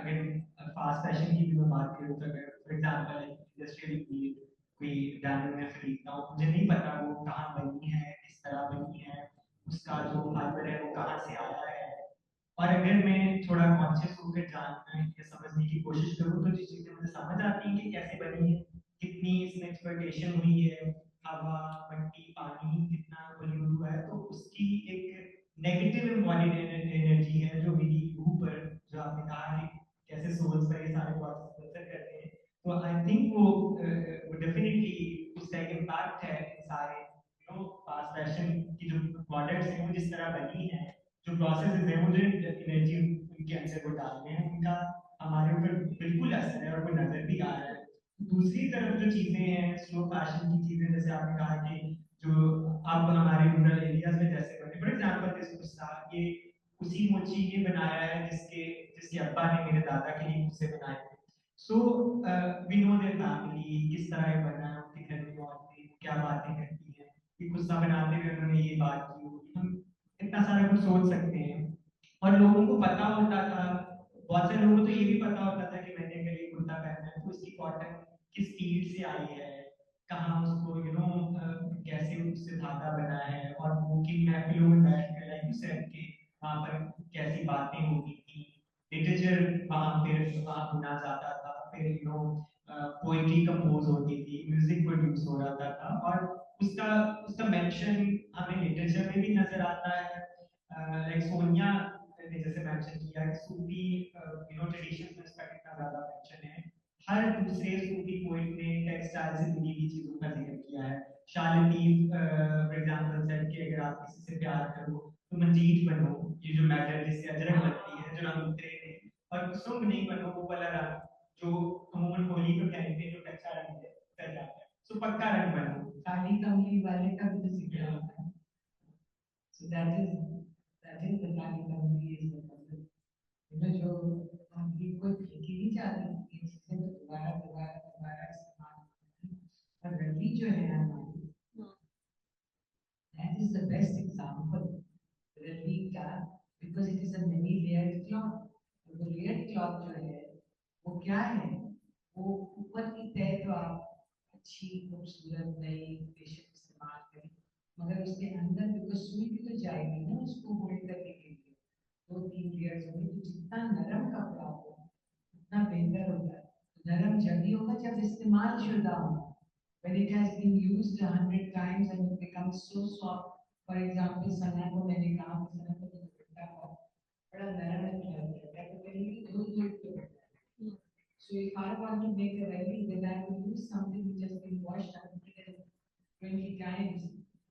Again, fast fashion की भी मैं बात करूँ तो अगर, for example, industrial की कोई denim में खरीदता हूँ, मुझे नहीं पता वो कहाँ बनी है, किस तरह बनी है, उसका जो फाइबर है वो कहाँ से आया है. और अगर मैं थोड़ा कॉन्शियस होकर जानने या समझने की कोशिश करूँ तो जो चीजें मुझे समझ आती हैं कि कैसे बनी है, कितनी इसमें एक्सप्लॉयटेशन हुई है, हवा, मिट्टी, पानी कितना पोल्यूट हुआ है, तो उसकी एक नेगेटिव एम्बॉडीड एनर्जी है जो मेरी रूह पर, जो आपने कहा कि कैसे सोल्स पर ये सारे प्रोसेस असर करते हैं, तो आई थिंक वो डेफिनेटली उसका एक इम्पैक्ट है सारे फास्ट फैशन की जो प्रोडक्ट्स हैं वो जिस तरह बनी है, जो प्रोसेसेस हैं, वो जो एनर्जी उनके अंदर वो डालते हैं, उनका हमारे ऊपर बिल्कुल असर है और वो नजर भी आ रहा है. दूसरी तरफ जो चीजें हैं, स्लो फैशन की चीजें, जैसे आपने कहा कि जो अब हमारे रूरल एरियाज में जैसे बने, फॉर एग्जांपल दिस कुर्ता, ये उसी मोची ने बनाया है जिसके अब्बा ने मेरे दादा के लिए मुझसे बनाए थे. So we know their family, किस तरह ये बना है, उनके घर में औरतें क्या बातें करती हैं, कि कुर्ता बनाते हुए उन्होंने ये बात की होगी, हम इतना सारा कुछ सोच सकते हैं. और लोगों को पता होता था, बहुत सारे लोगों को तो ये भी पता होता था कि मैंने अगर ये कुर्ता पहना है तो उसकी कॉटन किस फील्ड से आई है, कहाँ उसको कैसे उससे धागा बना है, और वो किन महफिलों में बैठ कर, लाइक यू सेड, कि वहाँ पर कैसी बातें होती थी, लिटरेचर वहाँ बुना जाता था, फिर पोएट्री कंपोज होती थी, म्यूजिक प्रोड्यूस हो रहा था, और उसका मेंशन हमें लिटरेचर में भी नजर आता है. लाइक सोनिया ने जैसे मेंशन किया कि सूफी ट्रेडिशंस में इसका कितना ज्यादा मेंशन है. हर दूसरे सूफी पोएट ने टेक्सटाइल से जुड़ी हुई चीजों का जिक्र किया है. शालतीफ फॉर एग्जांपल सेड कि अगर आप किसी से प्यार करो तो मंजीत बनो, ये जो मैटर जिससे अजरक बनती है, जो रंग उतरे थे, और सुंग नहीं बनो वो वाला रंग जो अमूमन होली पे पहनते हैं, जो कच्चा रंग है कर जाता है, सो पक्का रंग बनो. काली कमली वाले का भी जिक्र होता है. So that is the Kali Kamli is the जो हम ये कोई फेंकी नहीं जाती, ये चीजें तो दोबारा जो है हमारी, that is the best example that we got because it is a many layered cloth. तो layered cloth जो है वो क्या है? वो ऊपर की तय तो आप अच्छी खूबसूरत नई बेशक इस्तेमाल करें, मगर उसके अंदर बिकॉज सुई भी तो जाएगी ना उसको होल्ड करने के लिए, 2-3 लेयर्स होंगे, तो जितना नरम कपड़ा होगा उतना बेहतर होता है। नरम जल्दी होगा जब इस्तेमाल शुदा होगा, when it has been used 100 times and it becomes so soft. For example, सना को मैंने कहा सना को तो दुपट्टा का बड़ा नरम है, तो कहीं भी धूल के बैठता है। So if I want to make a rally, then I will use something which has been washed 120 times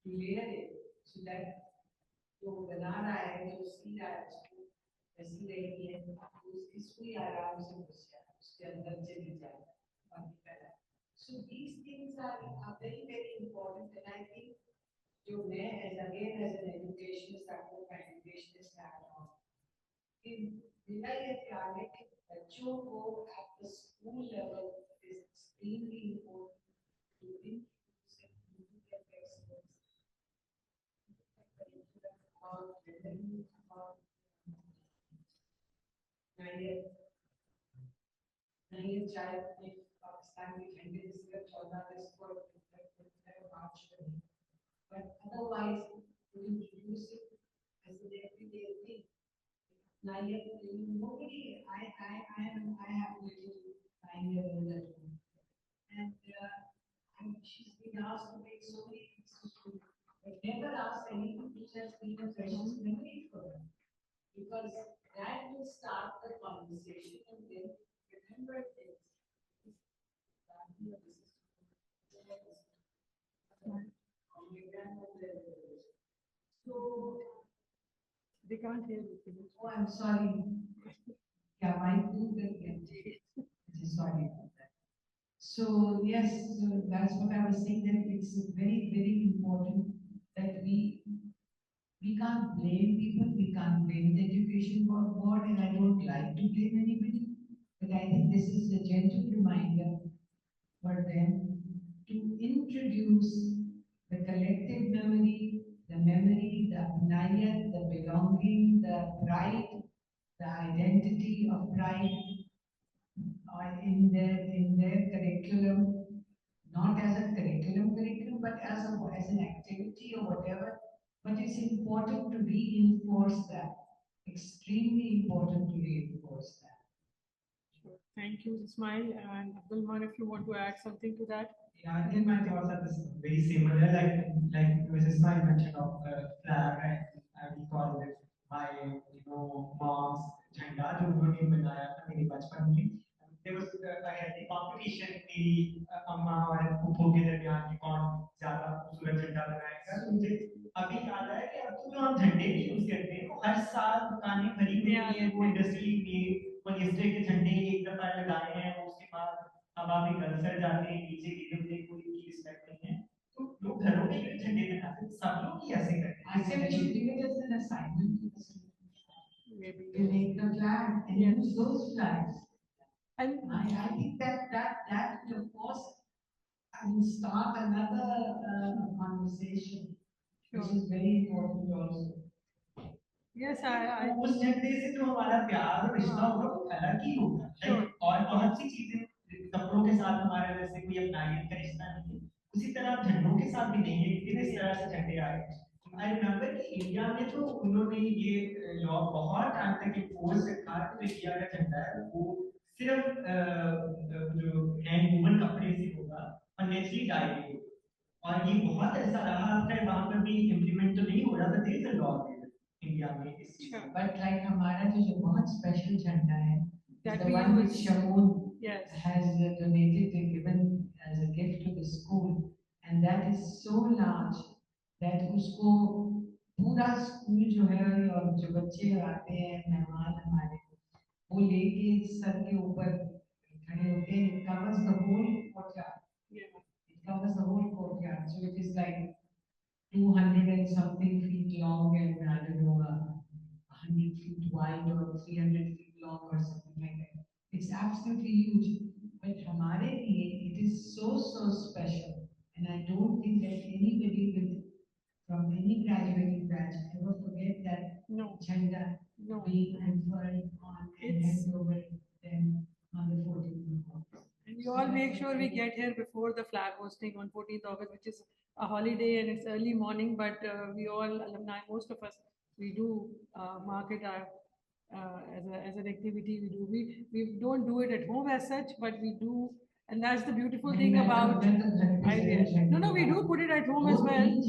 to layer it, so that जो बना रहा है जो सी रहा है उसको ऐसी रहेगी है तो उसकी सुई आराम से घुस जाए उसके अंदर चली जाए बाकी पहला। So these things are very very important, and I think जो मैं as an educationist आपको का educationist आ रहा हूँ कि मेरा ये ख्याल है कि बच्चों को at the school level is extremely important to introduce it into their textbooks about learning about नहीं चाहे पाकिस्तान की झंडे सिर्फ 14 अगस्त को मार्च करें, but otherwise to introduce it as an everyday thing. Now yet nobody, I have a little 9-year-old at home, and she's been asked to make so many things to school, but never asked anything which has been a precious memory for her, because that will start the conversation and then remember things. So they can't hear you. Oh, I'm sorry. Yeah, my too. Sorry about that. So yes, so that's what I was saying, that it's very very important that we can't blame people, we can't blame the education board, and I don't like to blame anybody, but I think this is a gentle reminder for them to introduce the collective memory, the Apnaiyiat, the belonging, the pride, the identity of pride in their curriculum, not as a curriculum, but as an activity or whatever. But it's important to reinforce that. Extremely important to reinforce that. Sure. Thank you, Ismail. And Abdulman, if you want to add something to that. Yeah, I think my thoughts are very similar. Like Mrs. Ismail mentioned of flag, and we call it my mom's झंडा जो उन्होंने बनाया था मेरे बचपन में. There was a healthy competition मेरी अम्मा और फूफो के दरमियान कि कौन ज्यादा खूबसूरत झंडा बनाएगा. तो मुझे अभी याद आया कि अब तो जो हम झंडे भी यूज करते हैं वो हर साल दुकानें भरी हुई हैं, वो इंडस्ट्री में पॉलिएस्टर के झंडे एक दफा लगाए हैं, उसके बाद हवा में गलसर जाते हैं, नीचे गिरे हुए कोई की रिस्पेक्ट नहीं है. तो लोग घरों में भी झंडे बनाते हैं, सब लोग ही ऐसे करते हैं. I said we should give it as an assignment. Maybe you make the flag and use those flags. And I think that will of course start another conversation, which is very important also. Yes, उस झंडे से जो हमारा प्यार और रिश्ता होगा वो अलग ही होगा. और बहुत सी चीजें कपड़ों के साथ हमारा जैसे कोई अपनाइयत का रिश्ता नहीं है, उसी तरह झंडों के साथ भी नहीं है कि इस तरह से झंडे आए. आई रिमेम्बर कि इंडिया में तो उन्होंने ये लॉ बहुत टाइम तक इम्पोज रखा कि जो इंडिया का झंडा है वो सिर्फ जो हैंड वूवन कपड़े से होगा और नेचुरली डाई होगा. और ये बहुत ऐसा रहा है वहां पर भी इम्प्लीमेंट तो नहीं हो रहा था. There is a law India में इस चीज का. But like हमारा जो बहुत स्पेशल झंडा है, the one which Shamoon has donated and given as a gift to the school, and that is so large that उसको पूरा स्कूल जो है और जो बच्चे आते हैं मेहमान हमारे वो लेके सर के ऊपर खड़े होते हैं. It covers the whole courtyard. It covers the whole courtyard. So it is like 200 and something feet long and I don't know 100 feet wide or 300 feet long or something like that. It's absolutely huge. But हमारे लिए it is so special And I don't think that anybody from any graduating batch ever forget that Chanda being unfurled on and held over them on the 14th of August. And we all make sure we get here before the flag hosting on 14th August, which is a holiday and it's early morning, but we all alumni, most of us, we do mark it as an activity we do. We don't do it at home as such, but we do, and that's the beautiful thing about IVF. No, we do put it at home as well.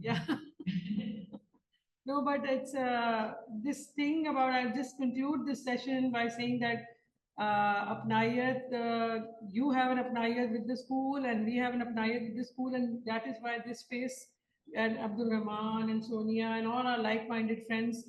Yeah. No, but it's this thing about, I'll just conclude this session by saying that Apnaiyiat, you have an Apnaiyiat with the school and we have an Apnaiyiat with the school, and that is why this space, and Abdul Rahman and Sonia and all our like-minded friends,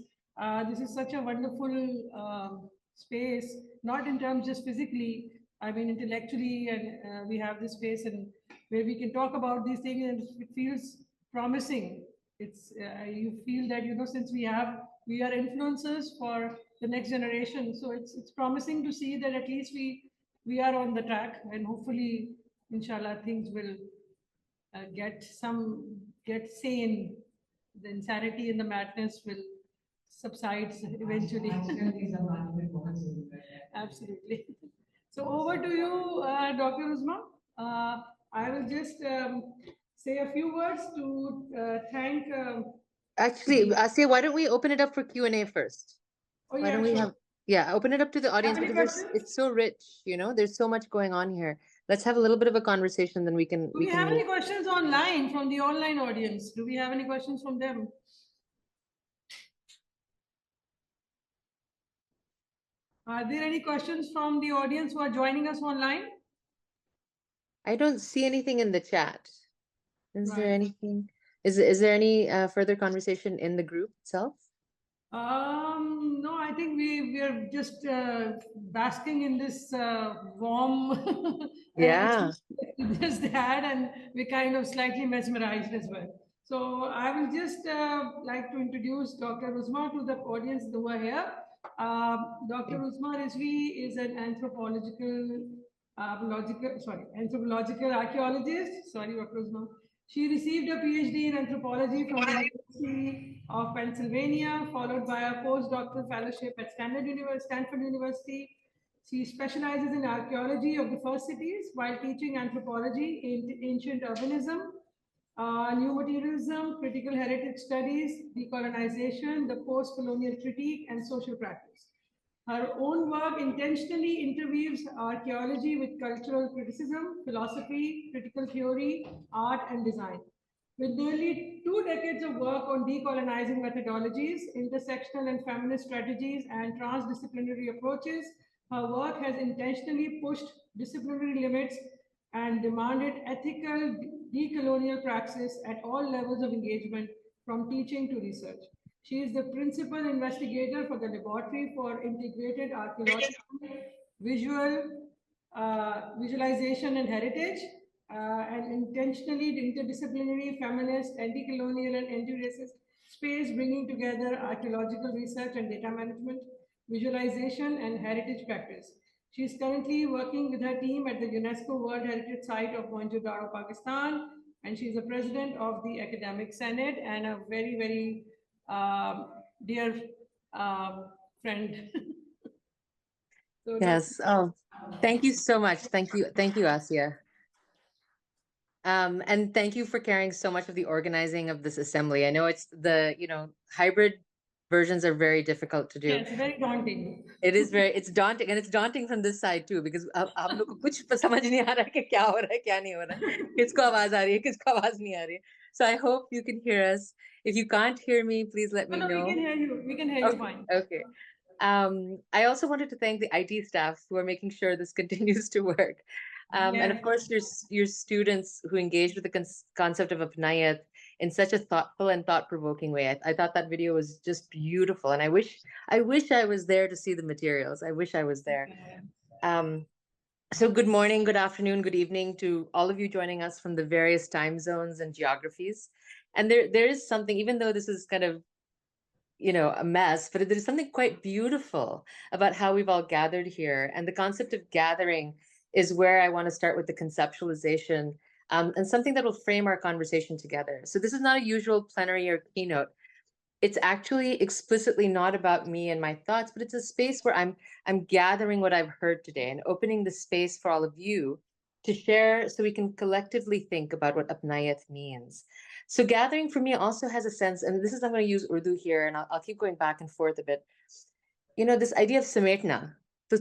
this is such a wonderful space, not in terms just physically, I mean intellectually, and we have this space and where we can talk about these things and it feels promising. It's you feel that, you know, since we are influencers for the next generation, so it's promising to see that at least we are on the track, and hopefully inshallah things will get sane, the insanity and the madness will subside eventually. Absolutely. So over to you, Dr. Uzma. I will just say a few words to thank. Actually, Asiya, why don't we open it up for Q&A first? Oh, Why yeah, don't we sure. open it up to the audience, any because questions? it's so rich, you know, there's so much going on here. Let's have a little bit of a conversation, then we can Do we have any questions online from the online audience? Do we have any questions from them? Are there any questions from the audience who are joining us online? I don't see anything in the chat. Is there Right. anything? Is there any further conversation in the group itself? No, I think we are just basking in this warm Yeah. we just had, and we're kind of slightly mesmerized as well. So I will just like to introduce Dr. Uzma to the audience who are here. Dr. Uzma Rizvi is an anthropological archaeologist. Sorry, Dr. Uzma. She received a PhD in anthropology from the University of Pennsylvania, followed by a postdoctoral fellowship at Stanford University. She specializes in archaeology of the first cities while teaching anthropology in ancient urbanism, new materialism, critical heritage studies, decolonization, the post-colonial critique, and social practice. Her own work intentionally interweaves archaeology with cultural criticism, philosophy, critical theory, art, and design. With nearly 2 decades of work on decolonizing methodologies, intersectional and feminist strategies, and transdisciplinary approaches, her work has intentionally pushed disciplinary limits and demanded ethical decolonial praxis at all levels of engagement, from teaching to research. She is the principal investigator for the Laboratory for Integrated Archaeological Visualization and Heritage, and intentionally interdisciplinary, feminist, anti-colonial, and anti-racist space, bringing together archaeological research and data management, visualization, and heritage practice. She is currently working with her team at the UNESCO World Heritage Site of Mohenjo-Daro, Pakistan, and she is the president of the Academic Senate and a very, very dear friend. So Yes. Oh, thank you so much. Thank you, Asiya. And thank you for carrying so much of the organizing of this assembly. I know it's hybrid versions are very difficult to do. Yeah, it's very daunting. It's daunting, and it's daunting from this side too, because हम लोग को कुछ समझ नहीं आ रहा है कि क्या हो रहा है, क्या नहीं हो रहा है, किसको आवाज आ रही है, किसको आवाज नहीं आ रही है. So I hope you can hear us. If you can't hear me, please let me know. We can hear you. We can hear you fine. Okay. I also wanted to thank the IT staff who are making sure this continues to work. And of course, your students who engaged with the concept of Apnaiyiat in such a thoughtful and thought-provoking way. I thought that video was just beautiful, and I wish I was there to see the materials. I wish I was there. So good morning, good afternoon, good evening to all of you joining us from the various time zones and geographies. And there is something, even though this is kind of a mess, but there's something quite beautiful about how we've all gathered here. And the concept of gathering is where I want to start with the conceptualization and something that will frame our conversation together. So this is not a usual plenary or keynote. It's actually explicitly not about me and my thoughts, but it's a space where I'm gathering what I've heard today and opening the space for all of you to share so we can collectively think about what Apnaiyiat means. So gathering for me also has a sense, and this is, I'm going to use Urdu here, and I'll keep going back and forth a bit. You know, this idea of sametna. तो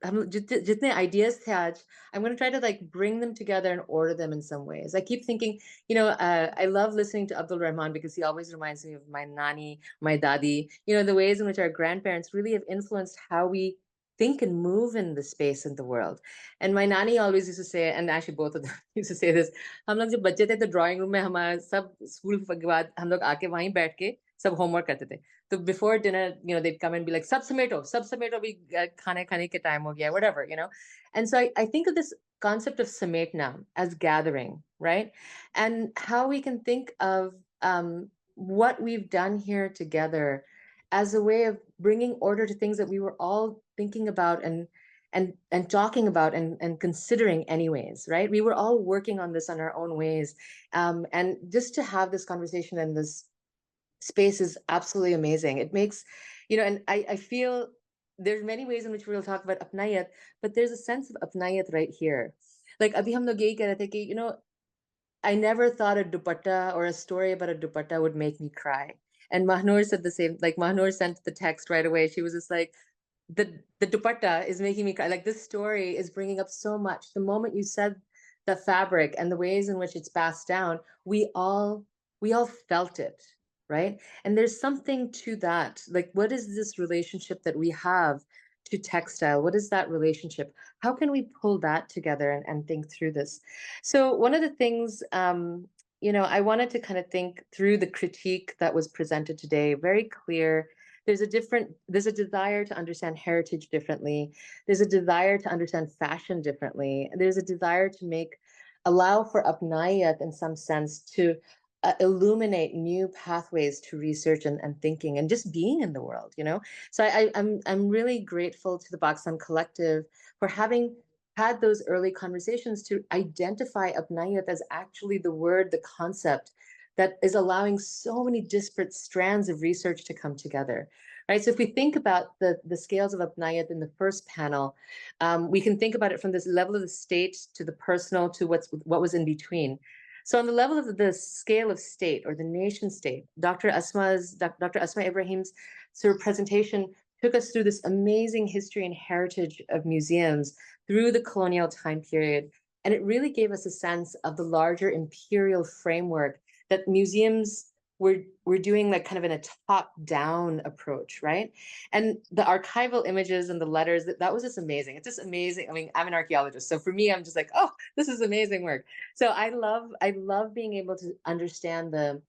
हम जितने ideas थे आज, I'm going to try to like bring them together and order them in some ways. I keep thinking, you know, I love listening to Abdul Rahman because he always reminds me of my nani, my dadi, you know, the ways in which our grandparents really have influenced how we think and move in the space in the world. And my nani always used to say, and actually both of them used to say this, हम लोग जब बच्चे थे तो drawing room में हमारा सब school के बाद हम लोग आके वहीं बैठ के सब homework करते थे. So before dinner, you know, they'd come and be like, sab sameto bhi khane ke time ho gaya, whatever, you know. And so I think of this concept of sametna as gathering, right? And how we can think of what we've done here together as a way of bringing order to things that we were all thinking about and talking about and considering anyways, right? We were all working on this in our own ways. And just to have this conversation and this space is absolutely amazing. It makes, you know, and I feel there's many ways in which we'll talk about Apnaiyiat, but there's a sense of Apnaiyiat right here. Like abhi hum log yahi keh rahe the ki, you know, I never thought a dupatta or a story about a dupatta would make me cry. And Mahnur said the same, like Mahnur sent the text right away. She was just like, the dupatta is making me cry. Like this story is bringing up so much. The moment you said the fabric and the ways in which it's passed down, we all felt it. Right? And there's something to that. Like, what is this relationship that we have to textile? What is that relationship? How can we pull that together and think through this? So one of the things, you know, I wanted to kind of think through the critique that was presented today, very clear. There's a desire to understand heritage differently. There's a desire to understand fashion differently. There's a desire to allow for Apnaiyiat in some sense to illuminate new pathways to research and thinking and just being in the world, you know? So I'm really grateful to the Pakistan Collective for having had those early conversations to identify Apnaiyiat as actually the word, the concept that is allowing so many disparate strands of research to come together. Right? So if we think about the scales of Apnaiyiat in the first panel, we can think about it from this level of the state to the personal to what was in between. So on the level of the scale of state or the nation state, Dr. Asma Ibrahim's sort of presentation took us through this amazing history and heritage of museums through the colonial time period. And it really gave us a sense of the larger imperial framework that museums were doing, like kind of in a top-down approach, right? And the archival images and the letters, that was just amazing. It's just amazing. I mean, I'm an archaeologist, so for me, I'm just like, oh, this is amazing work. So I love being able to understand the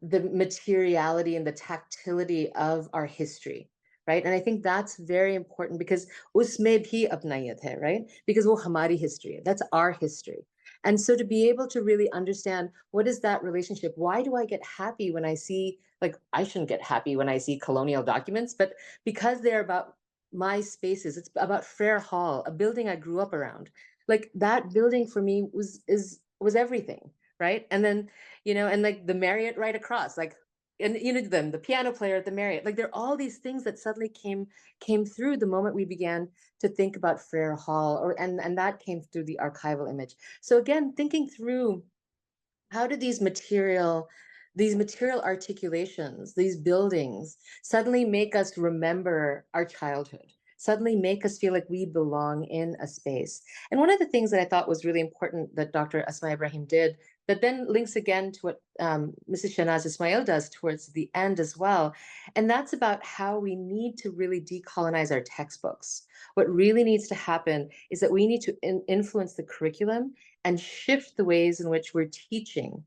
materiality and the tactility of our history, right? And I think that's very important because usme bhi apnaiyat hai, right? Because wo hamari history, that's our history. And so to be able to really understand what is that relationship? Why do I get happy when I see, like, I shouldn't get happy when I see colonial documents, but because they're about my spaces, it's about Frere Hall, a building I grew up around. Like that building for me was everything, right? And then, you know, and like the Marriott right across, like, and you know, the piano player at the Marriott, like there are all these things that suddenly came through the moment we began to think about Frere Hall, and that came through the archival image. So again, thinking through how do these material articulations, these buildings suddenly make us remember our childhood, suddenly make us feel like we belong in a space. And one of the things that I thought was really important that Dr. Asma Ibrahim did, that then links again to what Mrs. Shanaz Ismail does towards the end as well. And that's about how we need to really decolonize our textbooks. What really needs to happen is that we need to influence the curriculum and shift the ways in which we're teaching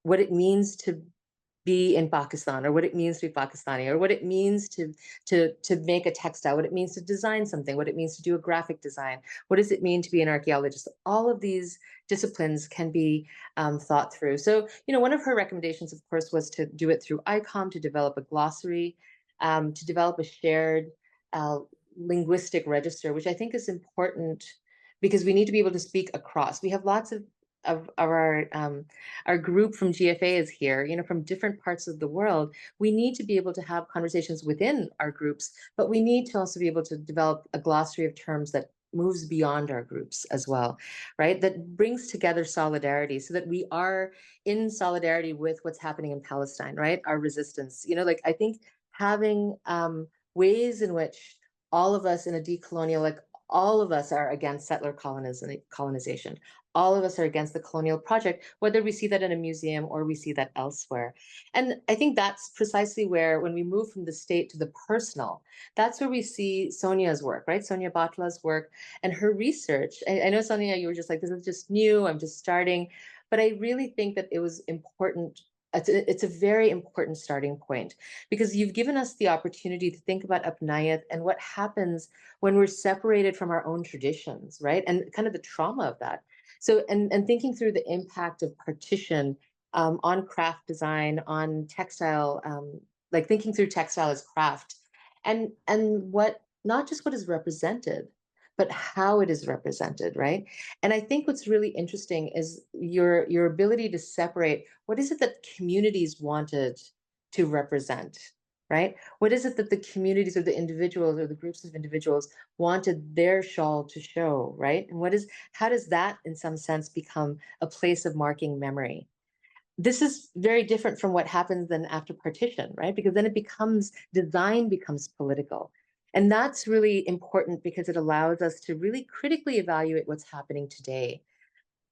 what it means to be in Pakistan, or what it means to be Pakistani, or what it means to make a textile, what it means to design something, what it means to do a graphic design, what does it mean to be an archaeologist. All of these disciplines can be thought through. So, you know, one of her recommendations, of course, was to do it through ICOM, to develop a glossary, to develop a shared linguistic register, which I think is important because we need to be able to speak across. We have lots of our group from GFA is here, you know, from different parts of the world. We need to be able to have conversations within our groups, but we need to also be able to develop a glossary of terms that moves beyond our groups as well, right? That brings together solidarity so that we are in solidarity with what's happening in Palestine, right? Our resistance, you know, like I think having ways in which all of us in a decolonial, like all of us are against settler colonization. All of us are against the colonial project, whether we see that in a museum or we see that elsewhere. And I think that's precisely where, when we move from the state to the personal, that's where we see Sonia's work, right? Sonia Batla's work and her research. I know, Sonia, you were just like, this is just new, I'm just starting. But I really think that it was important. It's a very important starting point, because you've given us the opportunity to think about Apnaiyiat and what happens when we're separated from our own traditions, right? And kind of the trauma of that. So, and thinking through the impact of partition on craft design, on textile, like thinking through textile as craft, and what, not just what is represented, but how it is represented, right? And I think what's really interesting is your ability to separate what is it that communities wanted to represent, right? What is it that the communities or the individuals or the groups of individuals wanted their shawl to show, right? And how does that in some sense become a place of marking memory? This is very different from what happens then after partition, right? Because then design becomes political. And that's really important because it allows us to really critically evaluate what's happening today.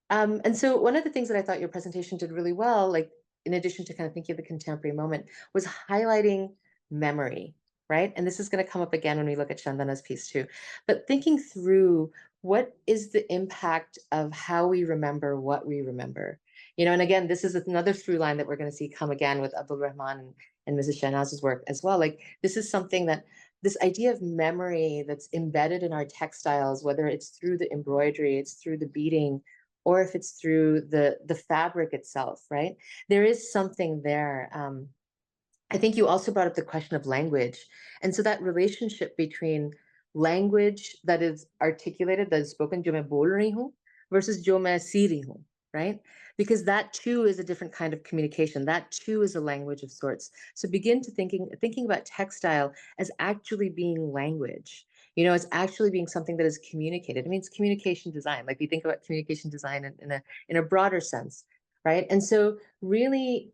And so one of the things that I thought your presentation did really well, like in addition to kind of thinking of the contemporary moment, was highlighting memory, right? And this is going to come up again when we look at Chandana's piece too. But thinking through what is the impact of how we remember what we remember. You know, and again, this is another through line that we're going to see come again with Abdul Rahman and Mrs. Shahnaz's work as well. Like this is something that, this idea of memory that's embedded in our textiles, whether it's through the embroidery, it's through the beading, or if it's through the fabric itself, right? There is something there. I think you also brought up the question of language. And so that relationship between language that is articulated, that is spoken, jo main bol rahi hu, versus jo main see rahi hu, right? Because that too is a different kind of communication. That too is a language of sorts. So begin to thinking about textile as actually being language. You know, it's actually being something that is communicated. I mean, it's communication design. Like we think about communication design in a broader sense, right? And so really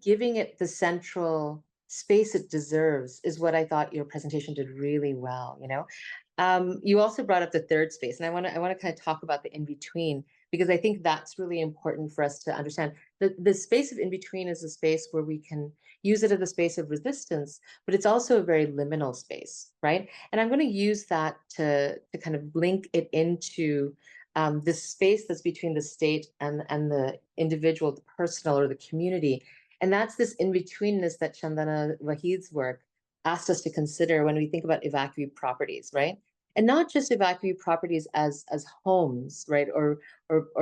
giving it the central space it deserves is what I thought your presentation did really well. You know, you also brought up the third space, and I want to kind of talk about the in between, because I think that's really important for us to understand. The space of in between is a space where we can use it as a space of resistance, but it's also a very liminal space, right? And I'm going to use that to kind of link it into this space that's between the state and the individual, the personal or the community. And that's this in-betweenness that Chandana Wahid's work asked us to consider when we think about evacuee properties, right? And not just evacuee properties as homes, right? Or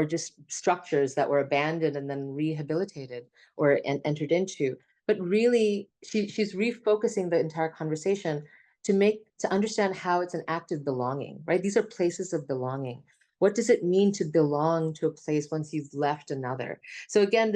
just structures that were abandoned and then rehabilitated or entered into, but really she's refocusing the entire conversation to understand how it's an act of belonging, right? These are places of belonging. What does it mean to belong to a place once you've left another? So again,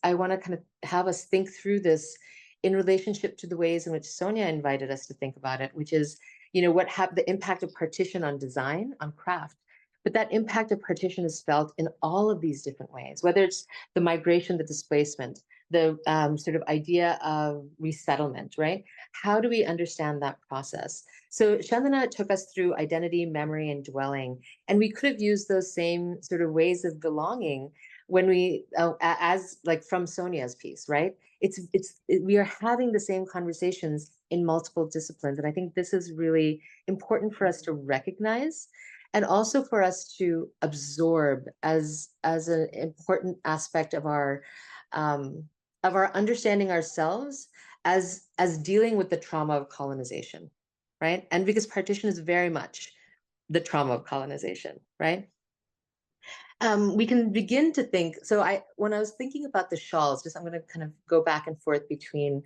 I want to kind of have us think through this in relationship to the ways in which Sonia invited us to think about it, which is, you know, the impact of partition on design, on craft. But that impact of partition is felt in all of these different ways, whether it's the migration, the displacement, the sort of idea of resettlement, right? How do we understand that process? So Chandana took us through identity, memory, and dwelling. And we could have used those same sort of ways of belonging when we, as like from Sonia's piece, right? We are having the same conversations in multiple disciplines. And I think this is really important for us to recognize, and also for us to absorb as an important aspect of our understanding ourselves as dealing with the trauma of colonization, right? And because partition is very much the trauma of colonization, right? We can begin to think, so when I was thinking about the shawls, I'm going to kind of go back and forth between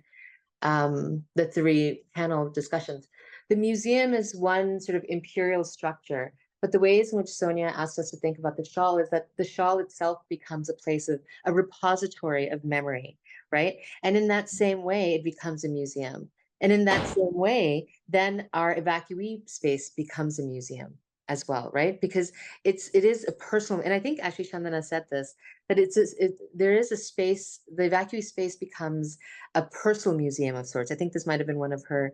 the three panel discussions. The museum is one sort of imperial structure, But the ways in which Sonia asked us to think about the shawl is that the shawl itself becomes a place of a repository of memory, right? And in that same way, it becomes a museum. And in that same way, then our evacuee space becomes a museum as well, right? Because it is a personal, and I think actually Chandana said this, that there is a space, the evacuee space becomes a personal museum of sorts. I think this might have been one of her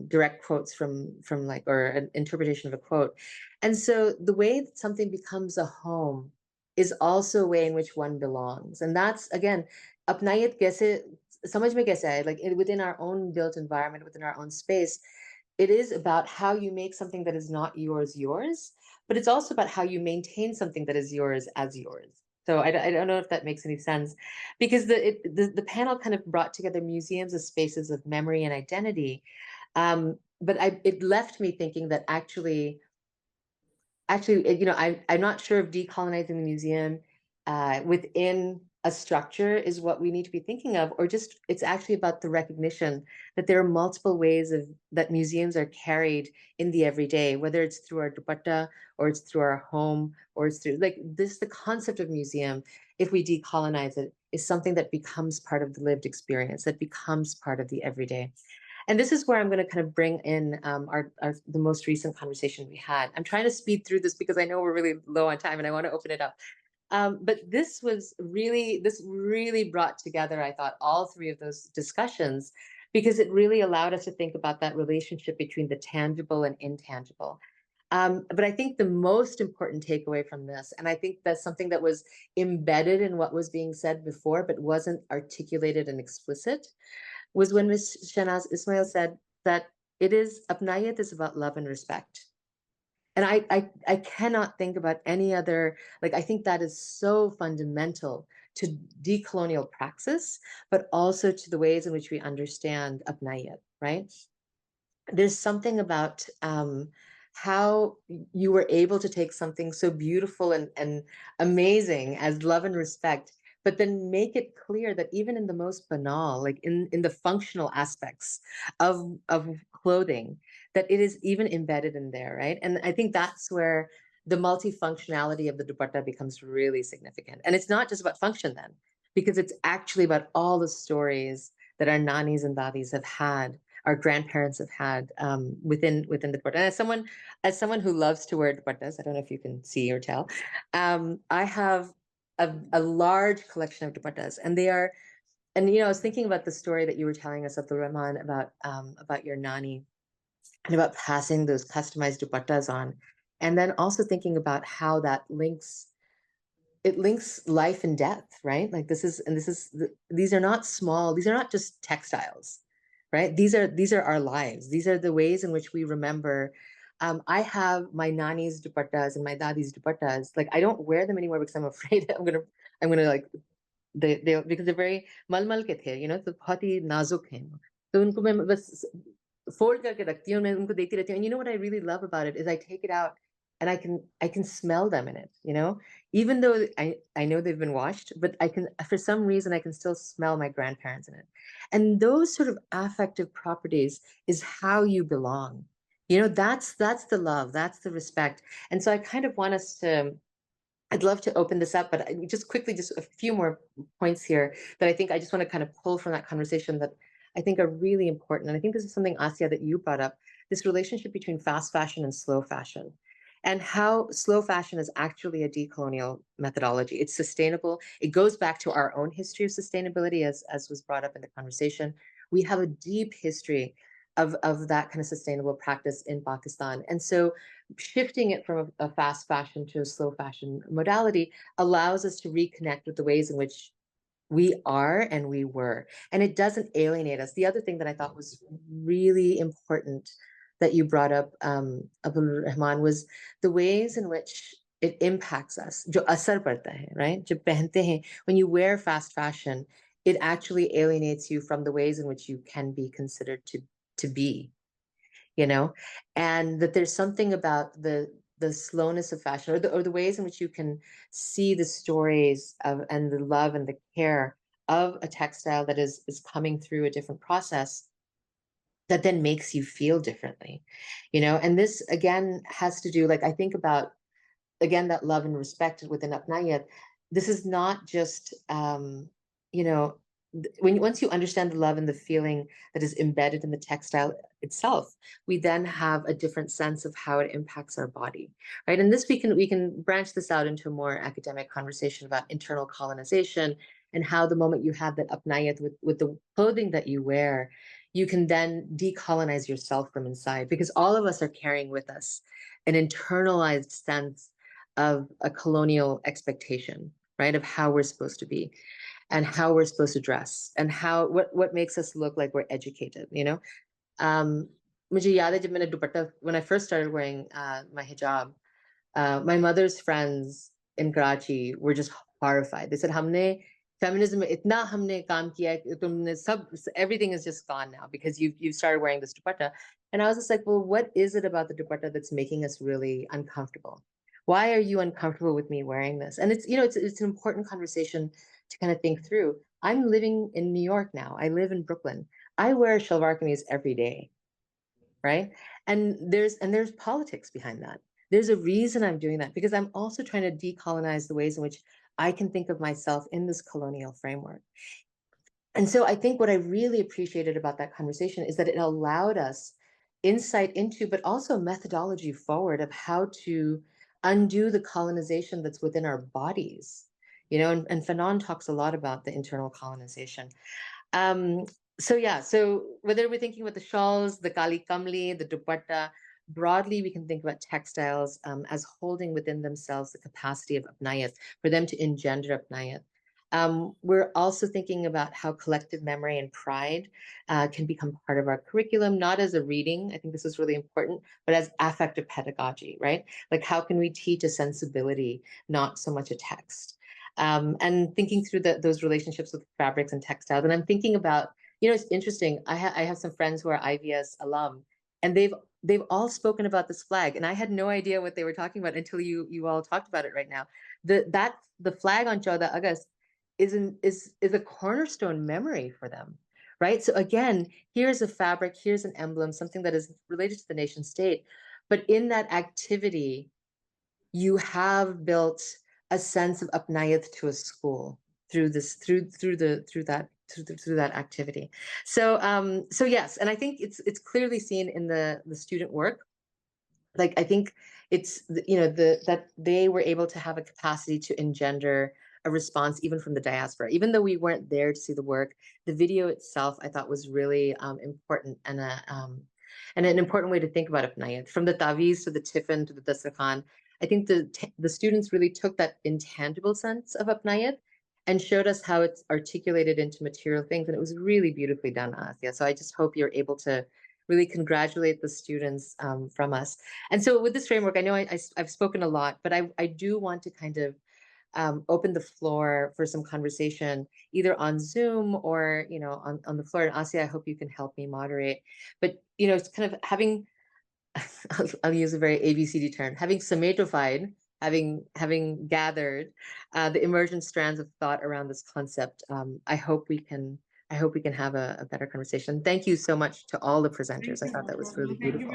direct quotes from like, or an interpretation of a quote. And so the way that something becomes a home is also a way in which one belongs. And that's, again, Apnaiyiat kaise, samajh mein kaise aaye, like within our own built environment, within our own space, it is about how you make something that is not yours, but it's also about how you maintain something that is yours as yours. So I don't know if that makes any sense, because the panel kind of brought together museums as spaces of memory and identity. But it left me thinking that actually, you know, I'm not sure if decolonizing the museum within a structure is what we need to be thinking of, or just it's actually about the recognition that there are multiple ways that museums are carried in the everyday, whether it's through our dupatta or it's through our home or it's through like this, the concept of museum, if we decolonize it, is something that becomes part of the lived experience, that becomes part of the everyday. And this is where I'm going to kind of bring in the most recent conversation we had. I'm trying to speed through this because I know we're really low on time and I want to open it up. But this really brought together, I thought, all three of those discussions, because it really allowed us to think about that relationship between the tangible and intangible. But I think the most important takeaway from this, and I think that's something that was embedded in what was being said before, but wasn't articulated and explicit, was when Ms. Shanaz Ismail said that Apnaiyiat is about love and respect. And I cannot think about any other, like, I think that is so fundamental to decolonial praxis, but also to the ways in which we understand Apnaiyiat, right? There's something about how you were able to take something so beautiful and amazing as love and respect, but then make it clear that even in the most banal, like in the functional aspects of clothing, that it is even embedded in there, right? And I think that's where the multifunctionality of the dupatta becomes really significant. And it's not just about function then, because it's actually about all the stories that our nanis and dadis have had, our grandparents have had within the dupatta. And as someone who loves to wear dupattas, I don't know if you can see or tell, I have a large collection of dupattas, and they are, and you know, I was thinking about the story that you were telling us, Abdul Rahman, about your nani and about passing those customized dupattas on, and then also thinking about how that links life and death, right? Like these are not small, these are not just textiles, right? These are our lives. These are the ways in which we remember. I have my nani's dupattas and my dadi's dupattas. Like, I don't wear them anymore because I'm afraid I'm gonna like they because they're very malmal ke the, you know, so बहुत ही नाजुक हैं. तो उनको मैं बस fold करके रखती हूँ, मैं उनको देती रहती हूँ. And you know what I really love about it is I take it out and I can smell them in it, you know, even though I know they've been washed, but for some reason I can still smell my grandparents in it. And those sort of affective properties is how you belong. You know, that's the love, that's the respect. And so I kind of want us to, I'd love to open this up, but just quickly, just a few more points here that I think I just want to kind of pull from that conversation that I think are really important. And I think this is something, Asya, that you brought up, this relationship between fast fashion and slow fashion, and how slow fashion is actually a decolonial methodology. It's sustainable. It goes back to our own history of sustainability, as was brought up in the conversation. We have a deep history of that kind of sustainable practice in Pakistan. And so shifting it from a fast fashion to a slow fashion modality allows us to reconnect with the ways in which we are and we were. And it doesn't alienate us. The other thing that I thought was really important that you brought up, Abdul Rahman, was the ways in which it impacts us. Jo asar padta hai, right? Jo pehante hain, when you wear fast fashion, it actually alienates you from the ways in which you can be considered to be, you know, and that there's something about the slowness of fashion, or the ways in which you can see the stories of and the love and the care of a textile that is coming through a different process, that then makes you feel differently, you know? And this again has to do, like, I think about, again, that love and respect within Apnaiyiat. This is not just, you know, once you understand the love and the feeling that is embedded in the textile itself, we then have a different sense of how it impacts our body, right? And this we can branch this out into a more academic conversation about internal colonization and how the moment you have that Apnaiyiat with the clothing that you wear, you can then decolonize yourself from inside, because all of us are carrying with us an internalized sense of a colonial expectation, right? Of how we're supposed to be and how we're supposed to dress and how what makes us look like we're educated, you know? Mujhe yaad hai jab maine dupatta, when I first started wearing my hijab, my mother's friends in Karachi were just horrified. They said, "Humne feminism mein itna humne kaam kiya hai, tumne sab, everything is just gone now because you've started wearing this dupatta." And I was just like, well, what is it about the dupatta that's making us really uncomfortable? Why are you uncomfortable with me wearing this? And it's, you know, it's an important conversation to kind of think through. I'm living in New York now. I live in Brooklyn. I wear shalwar kameez every day, right? And there's politics behind that. There's a reason I'm doing that, because I'm also trying to decolonize the ways in which I can think of myself in this colonial framework. And so I think what I really appreciated about that conversation is that it allowed us insight into, but also methodology forward of how to undo the colonization that's within our bodies. You know, and Fanon talks a lot about the internal colonization. So yeah, so whether we're thinking about the shawls, the kali kamli, the dupatta, broadly we can think about textiles as holding within themselves the capacity of Apnaiyiat, for them to engender Apnaiyiat. We're also thinking about how collective memory and pride can become part of our curriculum, not as a reading, I think this is really important, but as affective pedagogy, right? Like, how can we teach a sensibility, not so much a text? And thinking through those relationships with fabrics and textiles. And I'm thinking about, you know, it's interesting. I have some friends who are IVS alum, and they've all spoken about this flag, and I had no idea what they were talking about until you all talked about it right now. The flag on 14 August is a cornerstone memory for them, right? So again, here's a fabric, here's an emblem, something that is related to the nation state, but in that activity, you have built a sense of Apnaiyiat to a school through that activity. So so yes, and I think it's clearly seen in the student work. Like, I think it's, you know, that they were able to have a capacity to engender a response even from the diaspora. Even though we weren't there to see the work, the video itself I thought was really important, and an important way to think about Apnaiyiat. From the taweez to the tiffin to the dastakhan, I think the students really took that intangible sense of Apnaiyiat and showed us how it's articulated into material things, and it was really beautifully done, Asya. So I just hope you're able to really congratulate the students from us. And so with this framework, I know I've spoken a lot, but I do want to kind of open the floor for some conversation, either on Zoom or, you know, on the floor. And Asya, I hope you can help me moderate. But, you know, it's kind of having, I'll use a very ABCD term, having sematified, having gathered the emergent strands of thought around this concept. I hope we can have a better conversation. Thank you so much to all the presenters. I thought that was really beautiful.